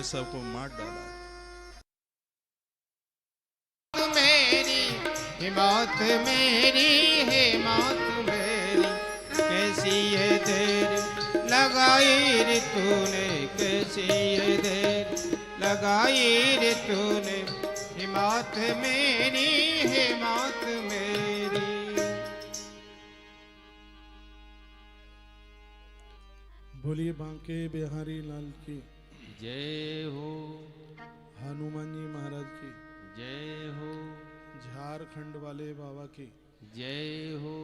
सबको मार डाला। मेरी मौत मेरी है मौत मेरी, कैसी ये देर लगाई रे तूने, कैसी ये देर लगाई रे तूने, ये मौत मेरी है मौत मेरी। बोलिए बांके बिहारी लाल की जय हो, हनुमान जी महाराज की जय हो, झारखंड वाले बाबा की जय हो,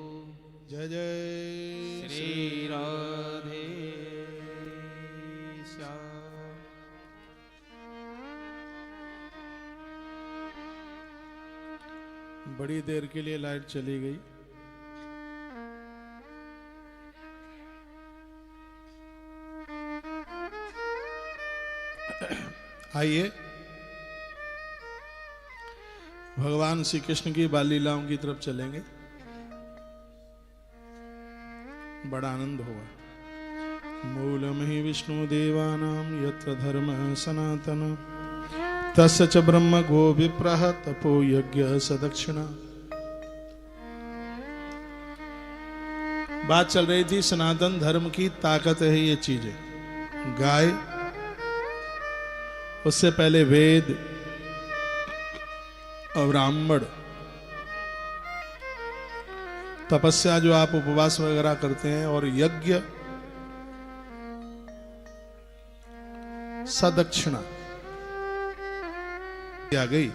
जय जय श्री राधे श्याम। बड़ी देर के लिए लाइट चली गई। आइए भगवान श्री कृष्ण की बाल लीलाओं की तरफ चलेंगे, बड़ा आनंद होगा। मूलम ही विष्णु देवानां यत्र धर्म सनातन, तस्य च ब्रह्म गो विप्रः तपो यज्ञ सदक्षिणा। बात चल रही थी सनातन धर्म की ताकत है ये चीजें, गाय, उससे पहले वेद और ब्राह्मण, तपस्या जो आप उपवास वगैरह करते हैं, और यज्ञ, सदक्षिणा आ गई,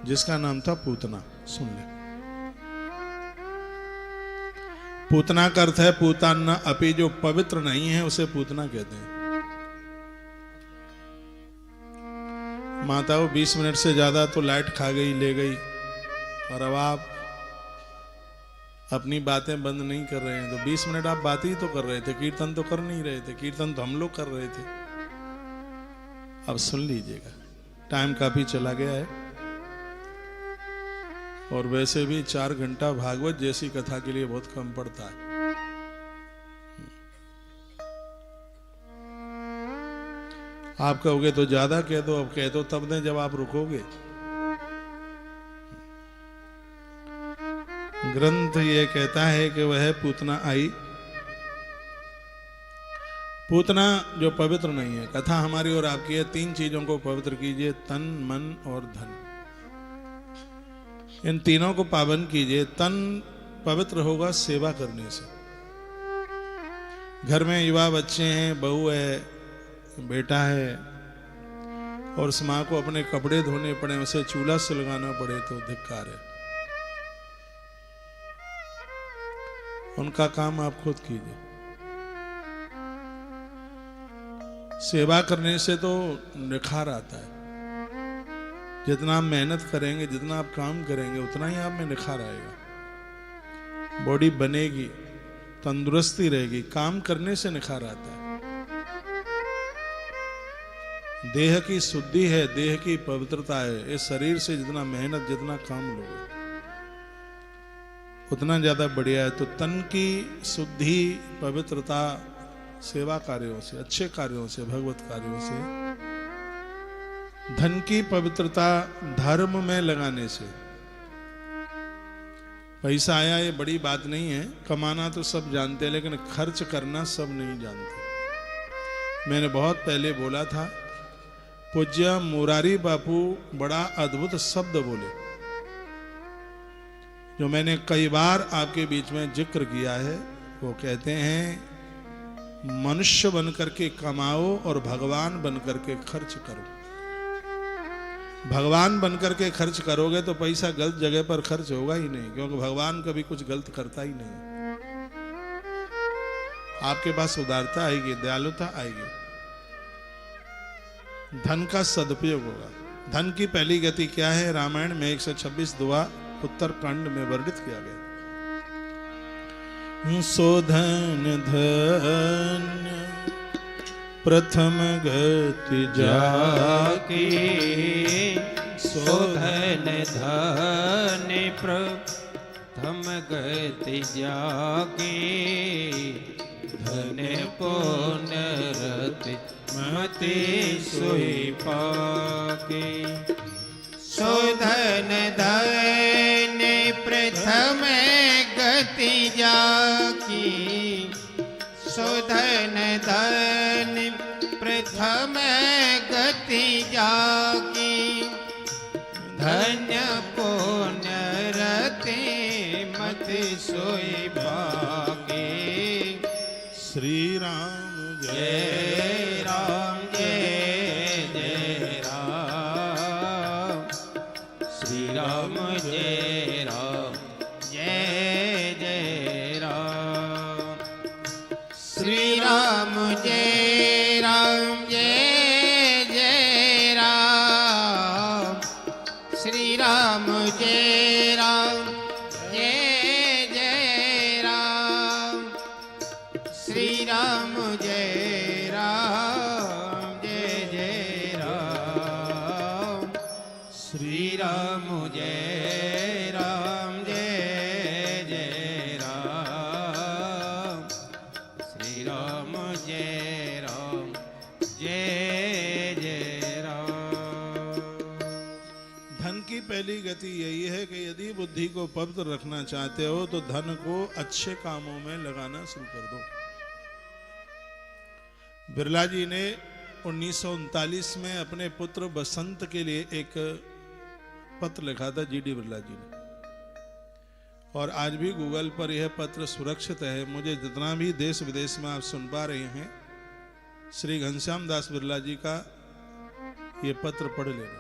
जिसका नाम था पूतना। सुन ले, पूतना का अर्थ है पूताना अपि, जो पवित्र नहीं है उसे पूतना कहते हैं। माताओं 20 मिनट से ज्यादा तो लाइट खा गई, ले गई, और अब आप अपनी बातें बंद नहीं कर रहे हैं। तो 20 मिनट आप बात ही तो कर रहे थे, कीर्तन तो कर नहीं रहे थे। कीर्तन तो हम लोग कर रहे थे। अब सुन लीजिएगा, टाइम काफी चला गया है, और वैसे भी 4 घंटा भागवत जैसी कथा के लिए बहुत कम पड़ता है। आप कहोगे तो ज्यादा कह दो, अब कह दो तब ने जब आप रुकोगे। ग्रंथ ये कहता है कि वह पूतना आई, पूतना जो पवित्र नहीं है। कथा हमारी और आपकी है, 3 चीजों को पवित्र कीजिए, तन, मन और धन। इन तीनों को पावन कीजिए। तन पवित्र होगा सेवा करने से। घर में युवा बच्चे हैं, बहू है, बेटा है, और उस मां को अपने कपड़े धोने पड़े, उसे चूल्हा सुलगाना पड़े, तो धिक्कार है। उनका काम आप खुद कीजिए। सेवा करने से तो निखार आता है। जितना आप मेहनत करेंगे, जितना आप काम करेंगे, उतना ही आप में निखार आएगा। बॉडी बनेगी, तंदुरुस्ती रहेगी। काम करने से निखार आता है। देह की शुद्धि है, देह की पवित्रता है। इस शरीर से जितना मेहनत, जितना काम लोगे, उतना ज्यादा बढ़िया है। तो तन की शुद्धि, पवित्रता सेवा कार्यों से, अच्छे कार्यों से, भगवत कार्यों से। धन की पवित्रता धर्म में लगाने से। पैसा आया ये बड़ी बात नहीं है, कमाना तो सब जानते हैं, लेकिन खर्च करना सब नहीं जानते। मैंने बहुत पहले बोला था, पूज्य मुरारी बापू बड़ा अद्भुत शब्द बोले, जो मैंने कई बार आपके बीच में जिक्र किया है। वो कहते हैं, मनुष्य बनकर के कमाओ और भगवान बनकर के खर्च करो। भगवान बनकर के खर्च करोगे तो पैसा गलत जगह पर खर्च होगा ही नहीं, क्योंकि भगवान कभी कुछ गलत करता ही नहीं। आपके पास उदारता आएगी, दयालुता आएगी, धन का सदुपयोग होगा। धन की पहली गति क्या है? रामायण में 126 दुआ उत्तरकांड में वर्णित किया गया। सोधन धन प्रथम गति जाकी, शोधन धन प्रथम गति जाकी, धन पुनरति मति सोई पाके। शोधन धन प्रथम गति जाकी। शोधन धन प्रथम गति जाकी। धन्य पुण्य रति मति सोई पाके। श्री राम जय जय राम जय जय राम। श्री राम जय राम जय जय राम। श्री राम जय राम जय जय राम। श्री राम जय राम जय जय राम। श्री राम जय राम जय जय राम। श्री राम जय राम जय जय राम। श्री राम जय राम जय जय राम। धन की पहली गति यही है कि यदि बुद्धि को पवित्र रखना चाहते हो तो धन को अच्छे कामों में लगाना शुरू कर दो। बिरला जी ने 1939 में अपने पुत्र बसंत के लिए एक पत्र लिखा था, जीडी बिरला जी ने, और आज भी गूगल पर यह पत्र सुरक्षित है। मुझे जितना भी देश विदेश में आप सुन पा रहे हैं, श्री घनश्याम दास बिरला जी का ये पत्र पढ़ लेना।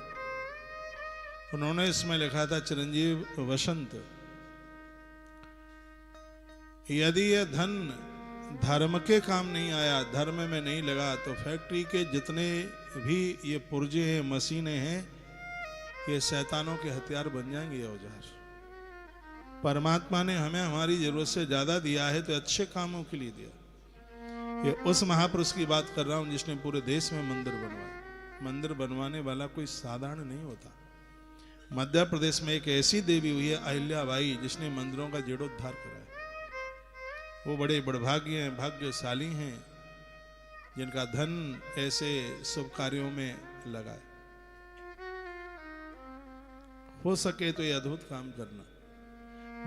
उन्होंने इसमें लिखा था, चिरंजीव वसंत, यदि यह धन धर्म के काम नहीं आया, धर्म में नहीं लगा, तो फैक्ट्री के जितने भी ये पुर्जे हैं, मशीनें हैं, ये शैतानों के हथियार बन जाएंगे, ये औजार। परमात्मा ने हमें हमारी जरूरत से ज्यादा दिया है तो अच्छे कामों के लिए दिया। ये उस महापुरुष की बात कर रहा हूं जिसने पूरे देश में मंदिर बनवाए। मंदिर बनवाने वाला कोई साधारण नहीं होता। मध्य प्रदेश में एक ऐसी देवी हुई है अहिल्याबाई, जिसने मंदिरों का जीर्णोद्धार करा है। वो बड़े बड़भाग्य हैं, भाग्यशाली हैं, जिनका धन ऐसे शुभ कार्यों में लगा है। हो सके तो ये अद्भुत काम करना,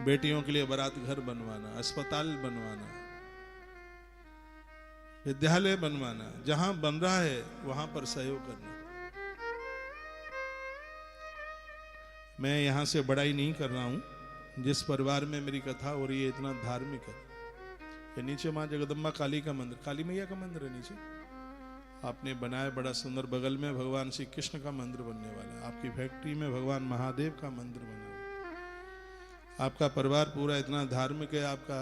बेटियों के लिए बारात घर बनवाना, अस्पताल बनवाना, विद्यालय बनवाना, जहां बन रहा है वहां पर सहयोग करना। मैं यहां से बड़ाई नहीं कर रहा हूं। जिस परिवार में मेरी कथा हो रही है इतना धार्मिक है। ये नीचे मां जगदम्बा काली का मंदिर, काली मैया का मंदिर है नीचे, आपने बनाया बड़ा सुंदर। बगल में भगवान श्री कृष्ण का मंदिर बनने वाला है। आपकी फैक्ट्री में भगवान महादेव का मंदिर बना हुआ है। आपका परिवार पूरा इतना धार्मिक है। आपका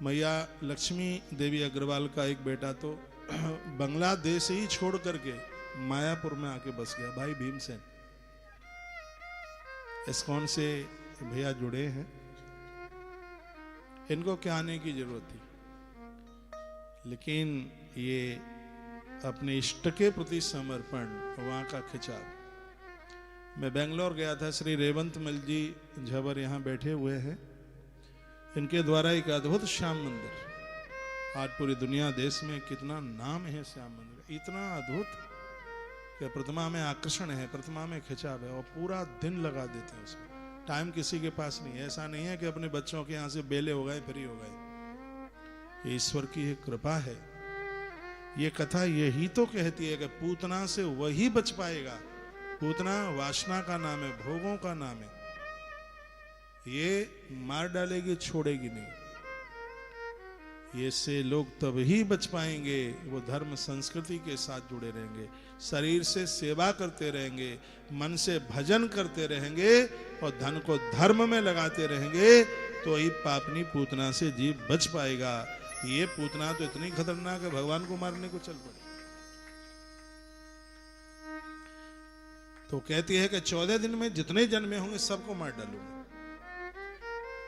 मैया लक्ष्मी देवी अग्रवाल का एक बेटा तो बांग्लादेश ही छोड़ करके मायापुर में आके बस गया, भाई भीमसेन। इस्कॉन से भैया जुड़े हैं। इनको क्या आने की जरूरत थी, लेकिन ये अपने इष्ट के प्रति समर्पण, वहां का खिंचाव। मैं बेंगलोर गया था, श्री रेवंत मल जी झबर यहाँ बैठे हुए हैं। इनके द्वारा एक अद्भुत श्याम मंदिर, आज पूरी दुनिया देश में कितना नाम है श्याम मंदिर, इतना अद्भुत कि प्रतिमा में आकर्षण है, प्रतिमा में खिंचाव है, और पूरा दिन लगा देते हैं उसमें। टाइम किसी के पास नहीं है। ऐसा नहीं है कि अपने बच्चों के यहाँ से बेले हो गए फ्री हो गए। ये ईश्वर की एक कृपा है। ये कथा यही तो कहती है कि पूतना से वही बच पाएगा। पूतना वासना का नाम है, भोगों का नाम है। ये मार डालेगी, छोड़ेगी नहीं। ये से लोग तभी बच पाएंगे, वो धर्म संस्कृति के साथ जुड़े रहेंगे, शरीर से सेवा करते रहेंगे, मन से भजन करते रहेंगे और धन को धर्म में लगाते रहेंगे, तो ही पापनी पूतना से जीव बच पाएगा। ये पूतना तो इतनी खतरनाक है, भगवान को मारने को चल पड़ी। तो कहती है कि 14 दिन में जितने जन्मे होंगे सबको मार डालूंगा।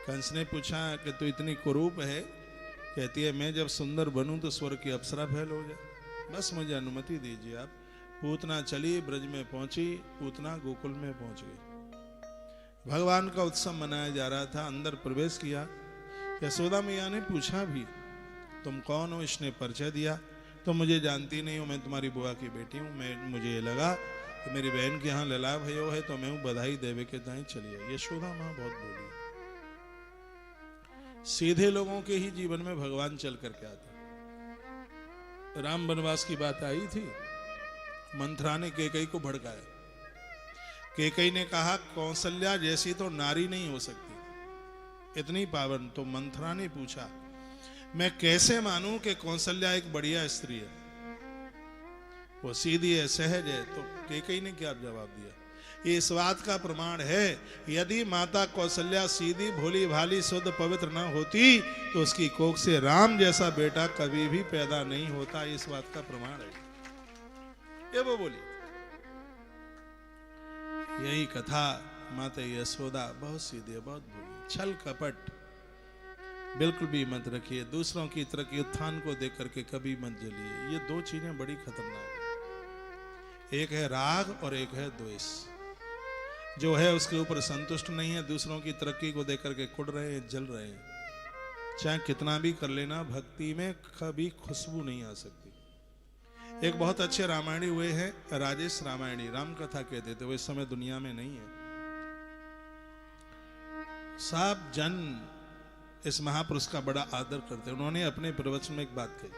कंस ने पूछा कि तू इतनी कुरूप है? कहती है मैं जब सुंदर बनूं तो स्वर्ग की अप्सरा फैल हो जाए, बस मुझे अनुमति दीजिए आप। पूतना चली, ब्रज में पहुंची, पूतना गोकुल में पहुंच गई। भगवान का उत्सव मनाया जा रहा था, अंदर प्रवेश किया। यशोदा मैया ने पूछा भी तुम कौन हो? इसने परिचय दिया। तो मुझे जानती नहीं हो, मैं तुम्हारी बुआ की बेटी हूँ। मुझे ये लगा कि मेरी बहन के यहाँ लला भयो है तो मैं हूँ बधाई देवे के ताई चलिए। यशोदा माँ बहुत बोली। सीधे लोगों के ही जीवन में भगवान चल करके आते। राम वनवास की बात आई थी, मंथरा ने कैकई को भड़काया। कैकई ने कहा कौशल्या जैसी तो नारी नहीं हो सकती, इतनी पावन। तो मंथरा ने पूछा मैं कैसे मानूं कि कौशल्या एक बढ़िया स्त्री है, वो सीधी है, सहज है। तो कैकई ने क्या जवाब दिया, ये इस बात का प्रमाण है यदि माता कौशल्या सीधी भोली भाली शुद्ध पवित्र न होती तो उसकी कोख से राम जैसा बेटा कभी भी पैदा नहीं होता। इस बात का प्रमाण है, ये वो बोली। यही कथा माता यशोदा बहुत सीधे, बहुत भोली। छल कपट बिल्कुल भी मत रखिए। दूसरों की तरह के उत्थान को देख करके कभी मत जलिए। ये दो चीजें बड़ी खतरनाक है, एक है राग और एक है द्वेष। जो है उसके ऊपर संतुष्ट नहीं है, दूसरों की तरक्की को देख करके कुड़ रहे हैं, जल रहे हैं। चाहे कितना भी कर लेना, भक्ति में कभी खुशबू नहीं आ सकती। एक बहुत अच्छे रामायणी हुए हैं, राजेश रामायणी, राम कथा कहते थे, वो इस समय दुनिया में नहीं है। सब जन इस महापुरुष का बड़ा आदर करते। उन्होंने अपने प्रवचन में एक बात कही,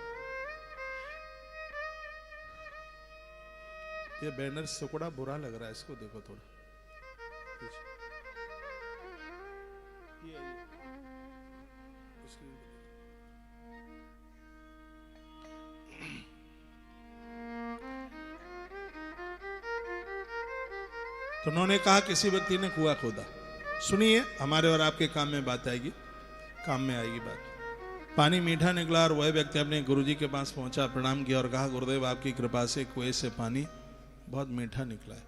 ये बैनर सुकड़ा बुरा लग रहा है, इसको देखो थोड़ा। तो उन्होंने कहा किसी व्यक्ति ने कुआं खोदा। सुनिए, हमारे और आपके काम में बात आएगी, काम में आएगी बात। पानी मीठा निकला और वह व्यक्ति अपने गुरुजी के पास पहुंचा, प्रणाम किया और कहा गुरुदेव आपकी कृपा से कुएं से पानी बहुत मीठा निकला है।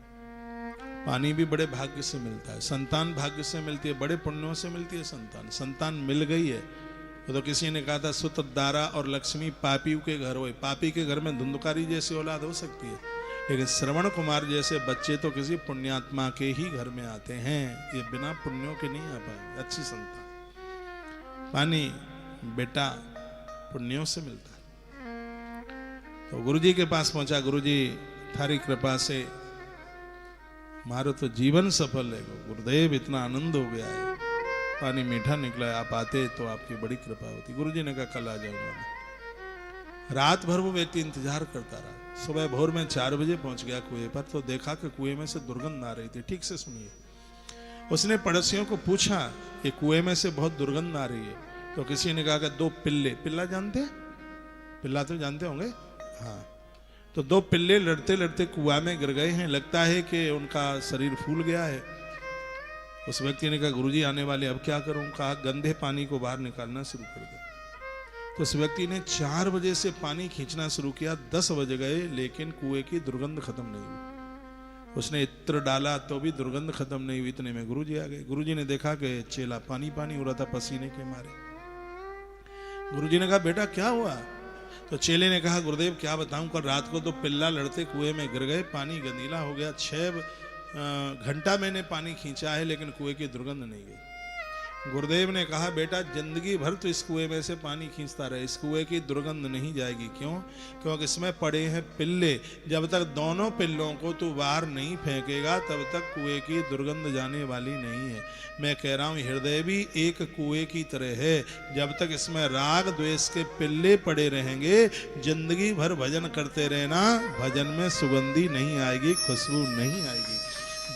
पानी भी बड़े भाग्य से मिलता है, संतान भाग्य से मिलती है, बड़े पुण्यों से मिलती है संतान। संतान मिल गई है तो किसी ने कहा था सुत दारा और लक्ष्मी पापी के घर हो। पापी के घर में धुंधकारी जैसी औलाद हो सकती है, लेकिन श्रवण कुमार जैसे बच्चे तो किसी पुण्यात्मा के ही घर में आते हैं। ये बिना पुण्यों के नहीं आ पाए। अच्छी संतान, पानी बेटा पुण्यों से मिलता है। तो गुरुजी के पास पहुंचा, गुरुजी थारी कृपा से मारो तो जीवन सफल है। गुरुदेव इतना आनंद हो गया है, पानी मीठा निकला है, आप आते तो आपकी बड़ी कृपा होती। गुरुजी ने कहा कल आ जाऊंगा मैं। रात भर वो व्यक्ति इंतजार करता रहा। सुबह भोर में 4 बजे पहुंच गया कुएं पर, तो देखा कि कुएं में से दुर्गंध आ रही थी। ठीक से सुनिए, उसने पड़ोसियों को पूछा कि कुएं में से बहुत दुर्गंध आ रही है। तो किसी ने कहा कि 2 पिल्ले, पिल्ला जानते हैं, पिल्ला तो जानते होंगे, हाँ। तो 2 पिल्ले लड़ते लड़ते कुआं में गिर गए हैं, लगता है कि उनका शरीर फूल गया है। उस व्यक्ति ने कहा गुरुजी आने वाले, अब क्या करूं। कहा गंदे पानी को बाहर निकालना शुरू कर दे। तो उस व्यक्ति ने 4 बजे से पानी खींचना शुरू किया, 10 बज गए लेकिन कुएं की दुर्गंध खत्म नहीं हुई। उसने इत्र डाला तो भी दुर्गंध खत्म नहीं हुई। इतने में गुरुजी आ गए। गुरुजी ने देखा कि चेला पानी पानी हो रहा था पसीने के मारे। गुरुजी ने कहा बेटा क्या हुआ। तो चेले ने कहा गुरुदेव क्या बताऊं, कल रात को तो पिल्ला लड़ते कुएं में गिर गए, पानी गंदीला हो गया। 6 घंटा मैंने पानी खींचा है लेकिन कुएं की दुर्गंध नहीं गई। गुरुदेव ने कहा बेटा जिंदगी भर तो इस कुएं में से पानी खींचता रहे, इस कुएं की दुर्गंध नहीं जाएगी। क्यों? क्योंकि इसमें पड़े हैं पिल्ले। जब तक दोनों पिल्लों को तू बाहर नहीं फेंकेगा तब तक कुएं की दुर्गंध जाने वाली नहीं है। मैं कह रहा हूं हृदय भी एक कुएं की तरह है। जब तक इसमें राग द्वेष के पिल्ले पड़े रहेंगे, जिंदगी भर भजन करते रहना, भजन में सुगंधी नहीं आएगी, खुशबू नहीं आएगी।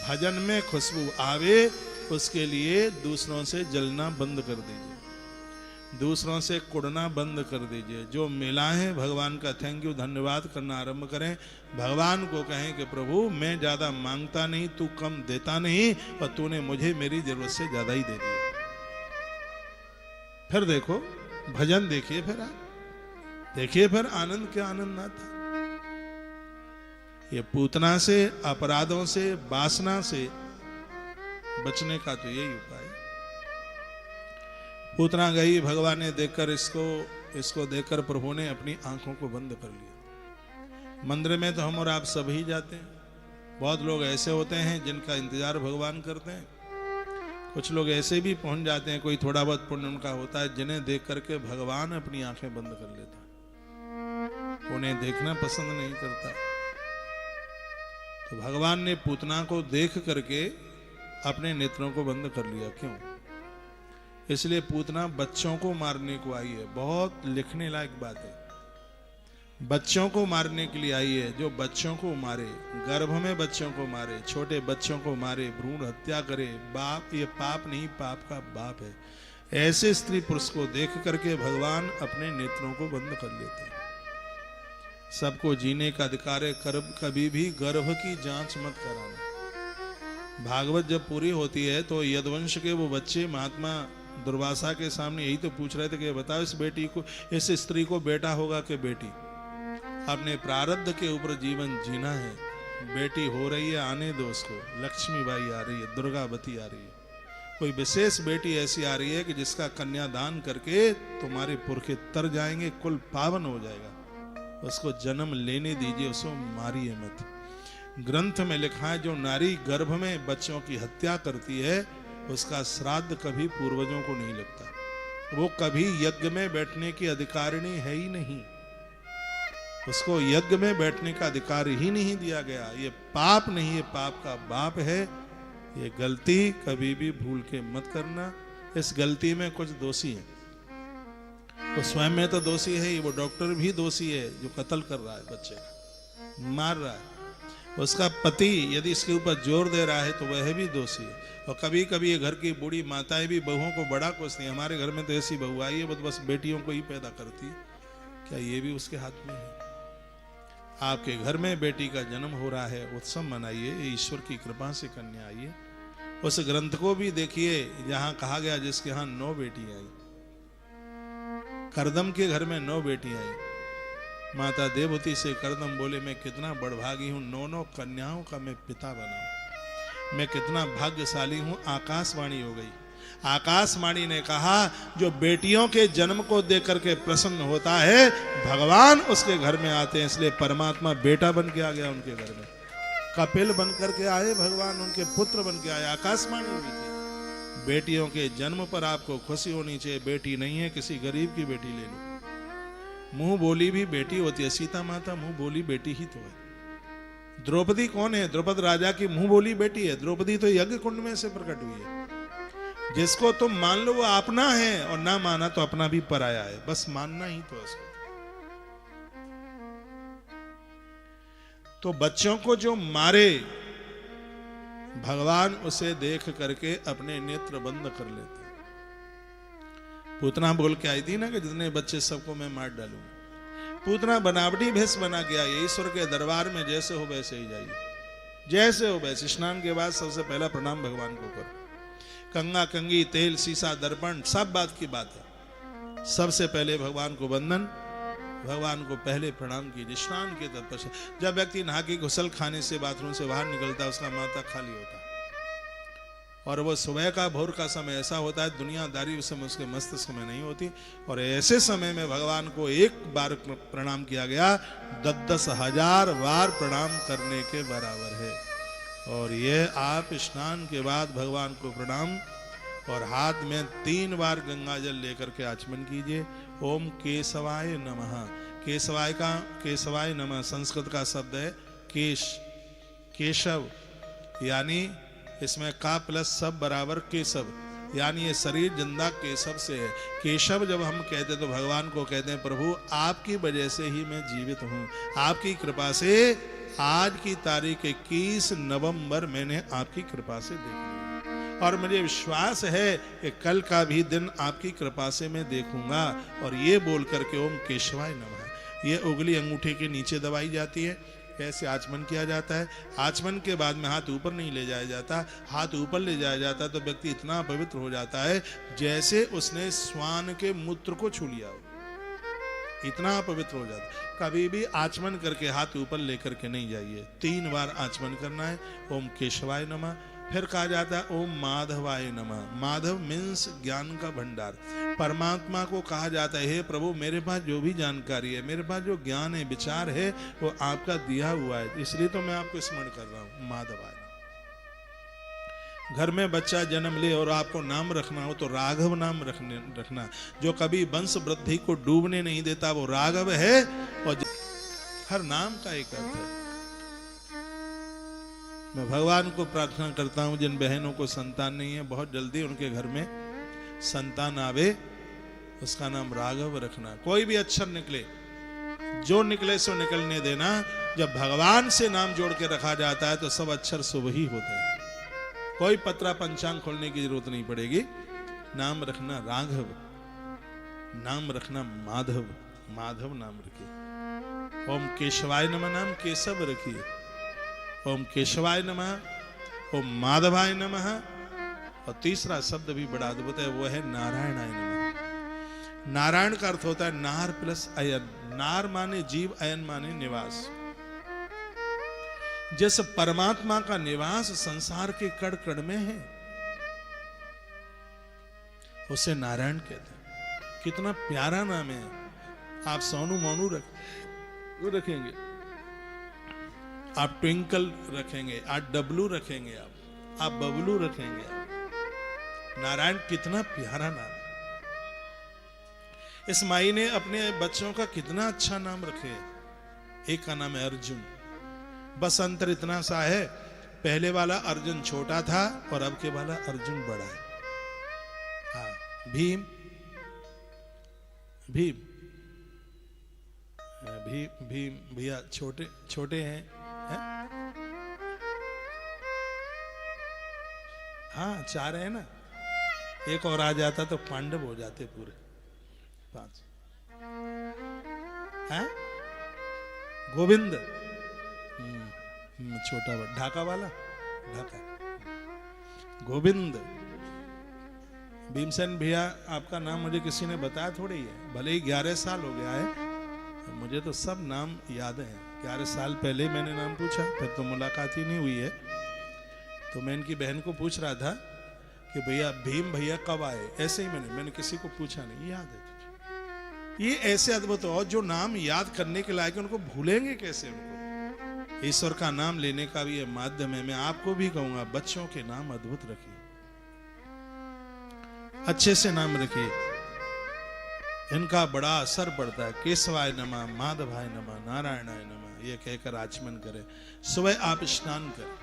भजन में खुशबू आवे उसके लिए दूसरों से जलना बंद कर दीजिए, दूसरों से कुड़ना बंद कर दीजिए। जो मिला है भगवान का थैंक यू धन्यवाद करना आरंभ करें। भगवान को कहें कि प्रभु मैं ज्यादा मांगता नहीं, तू कम देता नहीं, और तूने मुझे मेरी जरूरत से ज्यादा ही दे दिया। फिर देखो भजन देखिए, फिर आप देखिए, फिर आनंद क्या आनंद आता। ये पूतना से, अपराधों से, वासना से बचने का तो यही उपाय। पूतना गई, भगवान ने देखकर इसको देखकर प्रभु ने अपनी आंखों को बंद कर लिया। मंदिर में तो हम और आप सब ही जाते हैं। बहुत लोग ऐसे होते हैं जिनका इंतजार भगवान करते हैं। कुछ लोग ऐसे भी पहुंच जाते हैं, कोई थोड़ा बहुत पुण्य उनका होता है, जिन्हें देख करके भगवान अपनी आंखें बंद कर लेता है। उन्हें देखना पसंद नहीं करता। तो भगवान ने पूतना को देख करके अपने नेत्रों को बंद कर लिया। क्यों? इसलिए पूतना बच्चों को मारने को आई है। बहुत लिखने लायक बात है। बच्चों को मारने के लिए आई है। जो बच्चों को मारे, गर्भ में बच्चों को मारे, छोटे बच्चों को मारे, भ्रूण हत्या करे, बाप, ये पाप नहीं, पाप का बाप है। ऐसे स्त्री पुरुष को देख करके भगवान अपने नेत्रों को बंद कर लेते हैं। सबको जीने का अधिकार है। कभी भी गर्भ की जांच मत कराना। भागवत जब पूरी होती है तो यदुवंश के वो बच्चे महात्मा दुर्वासा के सामने यही तो पूछ रहे थे कि बताओ इस बेटी को, इस स्त्री को बेटा होगा कि बेटी? अपने प्रारब्ध के ऊपर जीवन जीना है। बेटी हो रही है, आने दो उसको। लक्ष्मीबाई आ रही है, दुर्गावती आ रही है, कोई विशेष बेटी ऐसी आ रही है कि जिसका कन्यादान करके तुम्हारे पुरखे तर जाएंगे, कुल पावन हो जाएगा। उसको जन्म लेने दीजिए, उसको मारिए मत। ग्रंथ में लिखा है जो नारी गर्भ में बच्चों की हत्या करती है उसका श्राद्ध कभी पूर्वजों को नहीं लगता। वो कभी यज्ञ में बैठने की अधिकारिणी है ही नहीं। उसको यज्ञ में बैठने का अधिकार ही नहीं दिया गया। ये पाप नहीं, ये पाप का बाप है। ये गलती कभी भी भूल के मत करना। इस गलती में कुछ दोषी है। वो स्वयं में तो दोषी है ही, वो डॉक्टर भी दोषी है जो कत्ल कर रहा है, बच्चे का मार रहा है। उसका पति यदि इसके ऊपर जोर दे रहा है तो वह भी दोषी है। और कभी कभी ये घर की बूढ़ी माताएं भी बहुओं को बड़ा कोसती हैं। हमारे घर में तो ऐसी बहू आई है, बस बेटियों को ही पैदा करती है। क्या ये भी उसके हाथ में है? आपके घर में बेटी का जन्म हो रहा है, उत्सव मनाइए, ईश्वर की कृपा से कन्या आई है। उस ग्रंथ को भी देखिए जहां कहा गया जिसके यहाँ 9 बेटी आई। करदम के घर में 9 बेटी आई। माता देवहूति से करदम बोले मैं कितना बड़भागी हूं, 9 कन्याओं का मैं पिता बना। मैं कितना भाग्यशाली हूं। आकाशवाणी हो गई। आकाशवाणी ने कहा जो बेटियों के जन्म को देख करके प्रसन्न होता है भगवान उसके घर में आते हैं। इसलिए परमात्मा बेटा बन के आ गया उनके घर में। कपिल बन करके आए भगवान, उनके पुत्र बन के आए। आकाशवाणी हुई थी। बेटियों के जन्म पर आपको खुशी होनी चाहिए। बेटी नहीं है, किसी गरीब की बेटी ले लो। मुंह बोली भी बेटी होती है। सीता माता मुंह बोली बेटी ही तो है। द्रौपदी कौन है? द्रौपद राजा की मुंह बोली बेटी है। द्रौपदी तो यज्ञ कुंड में से प्रकट हुई है। जिसको तुम मान लो वो अपना है और ना माना तो अपना भी पराया है। बस मानना ही तो उसको। तो बच्चों को जो मारे भगवान उसे देख करके अपने नेत्र बंद कर लेते। पूतना बोल के आई थी ना कि जितने बच्चे सबको मैं मार डालूंगा। पूतना बनावटी भेष बना गया। ईश्वर के दरबार में जैसे हो वैसे ही जाइए, जैसे हो वैसे। स्नान के बाद सबसे पहला प्रणाम भगवान को करो। कंगा कंगी, तेल, सीसा, दर्पण, सब बात की बात है। सबसे पहले भगवान को वंदन, भगवान को पहले प्रणाम कीजिए। स्नान के तत्पश्चात जब व्यक्ति नहा के घुसल खाने से बाथरूम से बाहर निकलता है उसका माथा खाली होता है। और वो सुबह का भोर का समय ऐसा होता है दुनियादारी उस समय उसके मस्तिष्क में नहीं होती। और ऐसे समय में भगवान को एक बार प्रणाम किया गया 10,000 बार प्रणाम करने के बराबर है। और ये आप स्नान के बाद भगवान को प्रणाम और हाथ में 3 बार गंगा जल लेकर के आचमन कीजिए। ओम केशवाय नमः। केशवाय नमः संस्कृत का शब्द है केश, केशव, यानी इसमें का प्लस सब बराबर केशव, यानी ये शरीर जिंदा केशव से है। केशव जब हम कहते तो भगवान को कहते हैं प्रभु आपकी वजह से ही मैं जीवित हूँ। आपकी कृपा से आज की तारीख 21 नवंबर मैंने आपकी कृपा से देख लिया और मुझे विश्वास है कि कल का भी दिन आपकी कृपा से मैं देखूंगा। और ये बोल करके ओम केशवाय नमः ये उंगली अंगूठे के नीचे दबाई जाती है। ऐसे आचमन किया जाता है। आचमन के बाद में हाथ ऊपर नहीं ले जाया जाता। हाथ ऊपर ले जाया जाता तो व्यक्ति इतना पवित्र हो जाता है जैसे उसने स्वान के मूत्र को छू लिया हो, इतना पवित्र हो जाता है। कभी भी आचमन करके हाथ ऊपर लेकर के नहीं जाइए। 3 बार आचमन करना है। ओम केशवाय नमः। फिर कहा जाता है ओम माधवाय नमः। माधव मीन्स ज्ञान का भंडार। परमात्मा को कहा जाता है हे प्रभु मेरे पास जो भी जानकारी है, मेरे पास जो ज्ञान है, विचार है वो आपका दिया हुआ है, इसलिए तो मैं आपको स्मरण कर रहा हूं। माधवाय। घर में बच्चा जन्म ले और आपको नाम रखना हो तो राघव नाम रखना। जो कभी वंश वृद्धि को डूबने नहीं देता वो राघव है। और हर नाम का एक अर्थ है। मैं भगवान को प्रार्थना करता हूं जिन बहनों को संतान नहीं है, बहुत जल्दी उनके घर में संतान आवे, उसका नाम राघव रखना। कोई भी अक्षर निकले, जो निकले सो निकलने देना। जब भगवान से नाम जोड़ के रखा जाता है तो सब अक्षर शुभ ही होते हैं। कोई पत्रा पंचांग खोलने की जरूरत नहीं पड़ेगी। नाम रखना राघव, नाम रखना माधव, माधव नाम रखिए। ओम केशवाय नमः नाम केशव रखिए। ओम केशवाय नमः, ओम माधवाय नमः। और तीसरा शब्द भी बड़ा अद्भुत है, वो है नारायणाय नमः। नारायण का अर्थ होता है नार प्लस अयन। नार माने जीव, अयन माने निवास। जिस परमात्मा का निवास संसार के कण कण में है उसे नारायण कहते हैं। कितना प्यारा नाम है। आप सोनू मोनू रखेंगे, आप ट्विंकल रखेंगे, आप डब्लू रखेंगे, आप बबलू रखेंगे। नारायण कितना प्यारा नाम है। इस माई ने अपने बच्चों का कितना अच्छा नाम रखे। एक का नाम है अर्जुन। बस अंतर इतना सा है, पहले वाला अर्जुन छोटा था और अब के वाला अर्जुन बड़ा है। हाँ, भीम, भीम, भीम, भीम भैया छोटे छोटे हैं, है? हाँ, 4 है ना। एक और आ जाता तो पांडव हो जाते पूरे 5। है गोविंद, छोटा ढाका वाला, ढाका गोविंद। भीमसेन भैया आपका नाम मुझे किसी ने बताया थोड़ी है, भले ही 11 साल हो गया है, मुझे तो सब नाम याद है। 11 साल पहले मैंने नाम पूछा, फिर तो मुलाकात ही नहीं हुई है। तो मैं इनकी बहन को पूछ रहा था कि भैया भीम भैया कब आए, ऐसे ही मैंने किसी को पूछा नहीं, याद है। ये ऐसे अद्भुत, और जो नाम याद करने के लायक उनको भूलेंगे कैसे? उनको ईश्वर का नाम लेने का भी ये माध्यम है। मैं आपको भी कहूंगा बच्चों के नाम अद्भुत रखिए, अच्छे से नाम रखिए, इनका बड़ा असर पड़ता है। केशवाय नमः, माधवाय नमः, नारायणाय नमः ये कहकर आचमन करें। सुबह आप स्नान करें,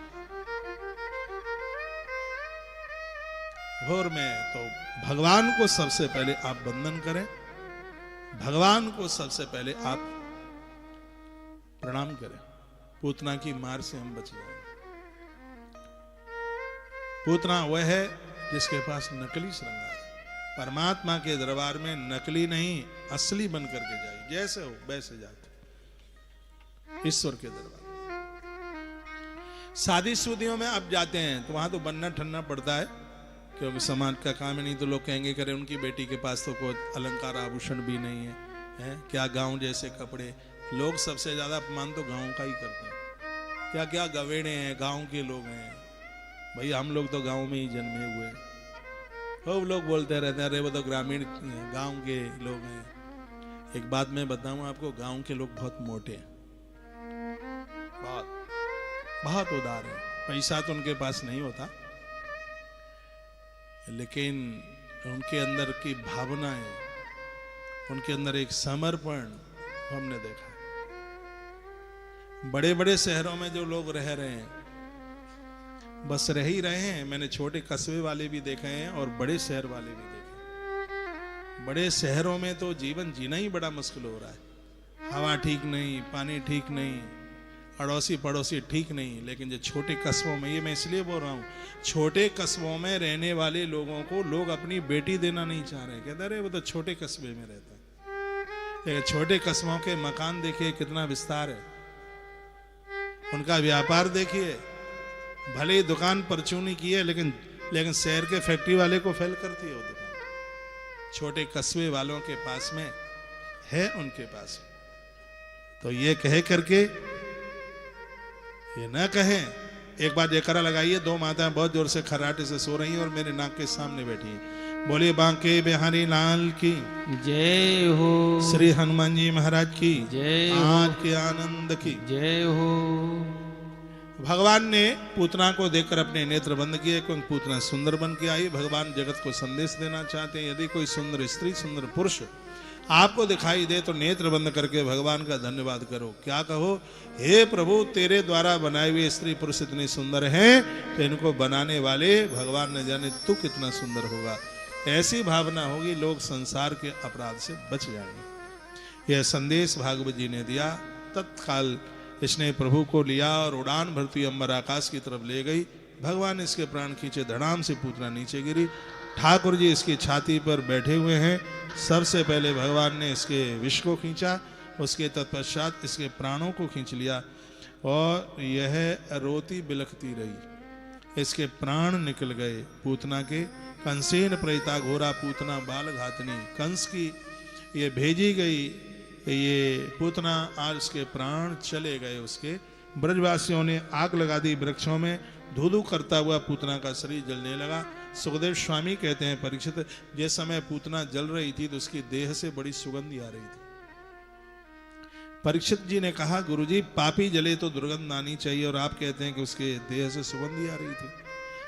भोर में तो भगवान को सबसे पहले आप वंदन करें, भगवान को सबसे पहले आप प्रणाम करें। पूतना की मार से हम बच जाएं। पूतना वह है जिसके पास नकली श्रृंगार है। परमात्मा के दरबार में नकली नहीं, असली बन करके जाए, जैसे हो वैसे जाते ईश्वर के दरबार। शादी शुदियों में आप जाते हैं तो वहां तो बनना ठनना पड़ता है, क्योंकि समाज का काम है। नहीं तो लोग कहेंगे करे उनकी बेटी के पास तो कोई अलंकार आभूषण भी नहीं है, क्या गांव जैसे कपड़े। लोग सबसे ज्यादा अपमान तो गांव का ही करते हैं। क्या क्या गवेड़े हैं, गांव के लोग हैं। भाई हम लोग तो गांव में ही जन्मे हुए। खूब लोग बोलते रहते हैं अरे वो तो ग्रामीण गांव के लोग हैं। एक बात मैं बताऊं आपको, गांव के लोग बहुत मोटे हैं, बहुत बहुत उदार हैं। पैसा तो उनके पास नहीं होता, लेकिन उनके अंदर की भावनाएं, उनके अंदर एक समर्पण हमने देखा। बड़े बड़े शहरों में जो लोग रह रहे हैं बस रह ही रहे हैं। मैंने छोटे कस्बे वाले भी देखे हैं और बड़े शहर वाले भी देखे। बड़े शहरों में तो जीवन जीना ही बड़ा मुश्किल हो रहा है। हवा ठीक नहीं, पानी ठीक नहीं, अड़ोसी पड़ोसी ठीक नहीं। लेकिन जो छोटे कस्बों में, ये मैं इसलिए बोल रहा हूँ, छोटे कस्बों में रहने वाले लोगों को लोग अपनी बेटी देना नहीं चाह रहे। कहते अरे वो तो छोटे कस्बे में रहता है। लेकिन छोटे कस्बों के मकान देखिए कितना विस्तार है, उनका व्यापार देखिए। भले ही दुकान परचूनी की है, लेकिन शहर के फैक्ट्री वाले को फेल करती है वो दुकान। छोटे कस्बे वालों के पास में है, उनके पास। तो ये कह करके ये ना कहें। एक बार जयकारा लगाइए। 2 माताएं बहुत जोर से खर्राटे से सो रही हैं और मेरे नाक के सामने बैठी हैं। बोलिए बांके बिहारी लाल की जय हो, श्री हनुमान जी महाराज की जय हो, आज के आनंद की जय हो। भगवान ने पूतना को देखकर अपने नेत्र बंद किए, क्योंकि पूतना सुंदर बन के आई। भगवान जगत को संदेश देना चाहते हैं, यदि कोई सुंदर स्त्री, सुंदर पुरुष आपको दिखाई दे तो नेत्र बंद करके भगवान का धन्यवाद करो। क्या कहो, हे प्रभु तेरे द्वारा बनाए हुए स्त्री पुरुष इतने सुंदर हैं तो इनको बनाने वाले भगवान ने जाने तू कितना सुंदर होगा। ऐसी भावना होगी, लोग संसार के अपराध से बच जाएंगे। यह संदेश भागवत जी ने दिया। तत्काल इसने प्रभु को लिया और उड़ान भरती अंबर आकाश की तरफ ले गई। भगवान इसके प्राण खींचे, धड़ाम से पूतना नीचे गिरी। ठाकुर जी इसकी छाती पर बैठे हुए हैं। सबसे पहले भगवान ने इसके विष को खींचा, उसके तत्पश्चात इसके प्राणों को खींच लिया और यह रोती बिलखती रही। इसके प्राण निकल गए पूतना के। कंसेन प्रयता घोरा पूतना बाल घातनी, कंस की ये भेजी गई ये पूतना, आज उसके प्राण चले गए। उसके ब्रजवासियों ने आग लगा दी वृक्षों में, धू धू करता हुआ पूतना का शरीर जलने लगा। सुखदेव स्वामी कहते हैं, परीक्षित जिस समय पूतना जल रही थी तो उसकी देह से बड़ी सुगंधी आ रही थी। परीक्षित जी ने कहा, गुरुजी पापी जले तो दुर्गंध आनी चाहिए और आप कहते हैं कि उसके देह से सुगंधी आ रही थी।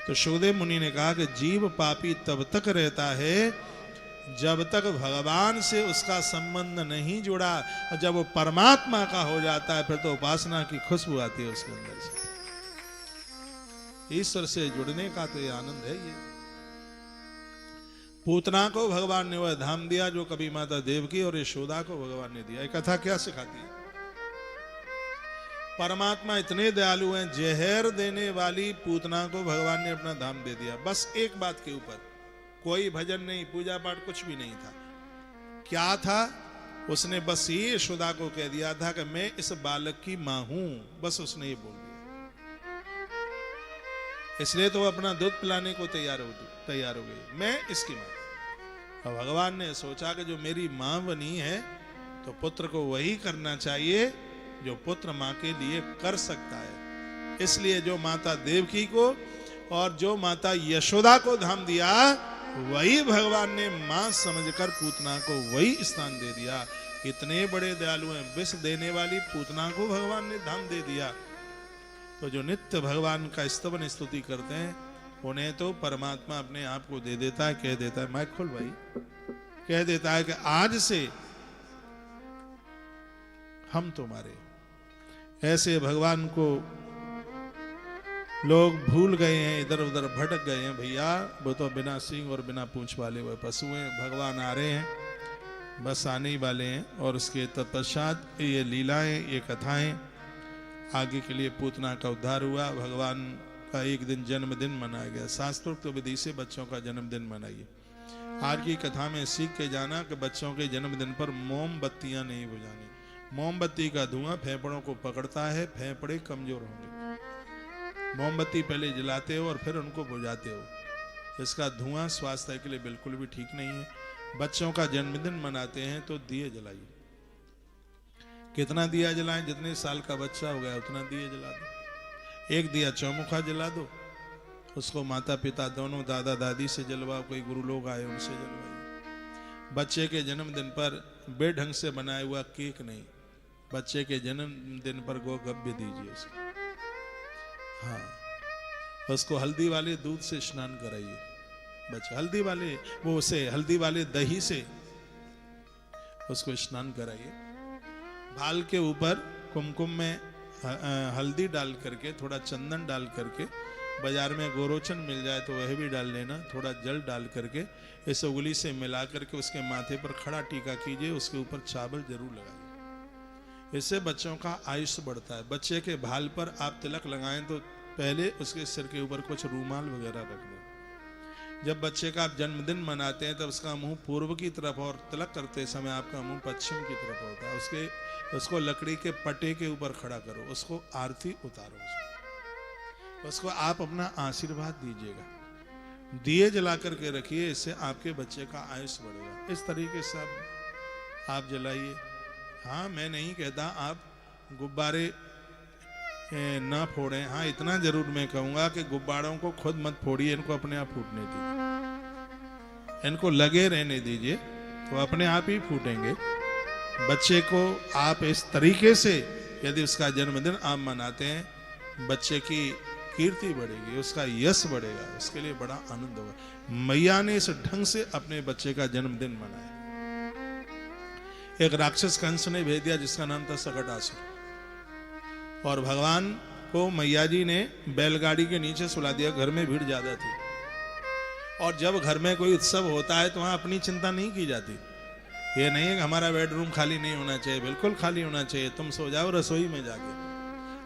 तो सुखदेव मुनि ने कहा कि जीव पापी तब तक रहता है जब तक भगवान से उसका संबंध नहीं जुड़ा, और जब वो परमात्मा का हो जाता है फिर तो उपासना की खुशबू आती है उसके अंदर से। ईश्वर से जुड़ने का तो ये आनंद है। ये पूतना को भगवान ने वह धाम दिया जो कभी माता देवकी और यशोदा को भगवान ने दिया। ये कथा क्या सिखाती है? परमात्मा इतने दयालु हैं, जहर देने वाली पूतना को भगवान ने अपना धाम दे दिया। बस एक बात के ऊपर, कोई भजन नहीं, पूजा पाठ कुछ भी नहीं था। क्या था? उसने बस ये यशोदा को कह दिया था कि मैं इस बालक की मां हूं। बस उसने ये बोल दिया। इसलिए तो वो अपना दूध पिलाने को तैयार हो गई, मैं इसकी मां। और भगवान ने सोचा कि जो मेरी मां बनी है तो पुत्र को वही करना चाहिए जो पुत्र मां के लिए कर सकता है। इसलिए जो माता देवकी को और जो माता यशोदा को धाम दिया, वही भगवान ने मां समझकर पूतना को वही स्थान दे दिया। इतने बड़े दयालु हैं, विष देने वाली पूतना को भगवान ने धाम दे दिया। तो जो नित्य भगवान का स्तवन स्तुति करते हैं उन्हें तो परमात्मा अपने आप को दे देता है, कह देता है, माइक खोल भाई, कह देता है कि आज से हम तुम्हारे। ऐसे भगवान को लोग भूल गए हैं, इधर उधर भटक गए हैं। भैया वो तो बिना सींग और बिना पूंछ वाले वह पशु हैं। भगवान आ रहे हैं, बस आने ही वाले हैं। और उसके तत्पश्चात ये लीलाएं, ये कथाएं आगे के लिए पूतना का उद्धार हुआ। भगवान का एक दिन जन्मदिन मनाया गया। शास्त्रोक्त विधि से बच्चों का जन्मदिन मनाइए। आज की कथा में सीख के जाना कि बच्चों के जन्मदिन पर मोमबत्तियां नहीं बुझानी। मोमबत्ती का धुआं फेफड़ों को पकड़ता है, फेफड़े कमजोर होंगे। मोमबत्ती पहले जलाते हो और फिर उनको बुझाते हो। इसका धुआं स्वास्थ्य के लिए बिल्कुल भी ठीक नहीं है। बच्चों का जन्मदिन मनाते हैं तो दिए जलाइए। कितना दिया जलाएं? जितने साल का बच्चा हो गया उतना दिए जला दो। एक दिया चौमुखा जला दो, उसको माता पिता दोनों, दादा दादी से जलवाओ, कोई गुरु लोग आए उनसे जलवाइए। बच्चे के जन्मदिन पर बेढंग से बनाया हुआ केक नहीं, बच्चे के जन्मदिन पर गोगभ्य दीजिए उसको। हाँ, उसको हल्दी वाले दूध से स्नान कराइए। बच्चा हल्दी वाले वो उसे हल्दी वाले दही से उसको स्नान कराइए। बाल के ऊपर कुमकुम में हल्दी डाल करके, थोड़ा चंदन डाल करके, बाजार में गोरोचन मिल जाए तो वह भी डाल लेना, थोड़ा जल डाल करके इस उंगली से मिला करके उसके माथे पर खड़ा टीका कीजिए। उसके ऊपर चावल जरूर लगाइए। इससे बच्चों का आयुष बढ़ता है। बच्चे के भाल पर आप तिलक लगाएं तो पहले उसके सिर के ऊपर कुछ रूमाल वगैरह रख दें। जब बच्चे का आप जन्मदिन मनाते हैं तब उसका मुंह पूर्व की तरफ और तिलक करते समय आपका मुंह पश्चिम की तरफ होता है। उसको लकड़ी के पटे के ऊपर खड़ा करो, उसको आरती उतारो, उसको आप अपना आशीर्वाद दीजिएगा। दिए जला करके रखिए, इससे आपके बच्चे का आयुष बढ़ेगा। इस तरीके से आप जलाइए। हाँ, मैं नहीं कहता आप गुब्बारे ना फोड़ें। हाँ, इतना जरूर मैं कहूंगा कि गुब्बारों को खुद मत फोड़िए, इनको अपने आप फूटने दीजिए, इनको लगे रहने दीजिए तो अपने आप ही फूटेंगे। बच्चे को आप इस तरीके से यदि उसका जन्मदिन आप मनाते हैं बच्चे की कीर्ति बढ़ेगी, उसका यश बढ़ेगा, उसके लिए बड़ा आनंद होगा। मैया ने इस ढंग से अपने बच्चे का जन्मदिन मनाया। एक राक्षस कंस ने भेज दिया जिसका नाम था सकटासुर, और भगवान को मैया जी ने बैलगाड़ी के नीचे सुला दिया। घर में भीड़ ज्यादा थी, और जब घर में कोई उत्सव होता है तो वहां अपनी चिंता नहीं की जाती। ये नहीं है कि हमारा बेडरूम खाली नहीं होना चाहिए, बिल्कुल खाली होना चाहिए, तुम सो जाओ रसोई में जाके।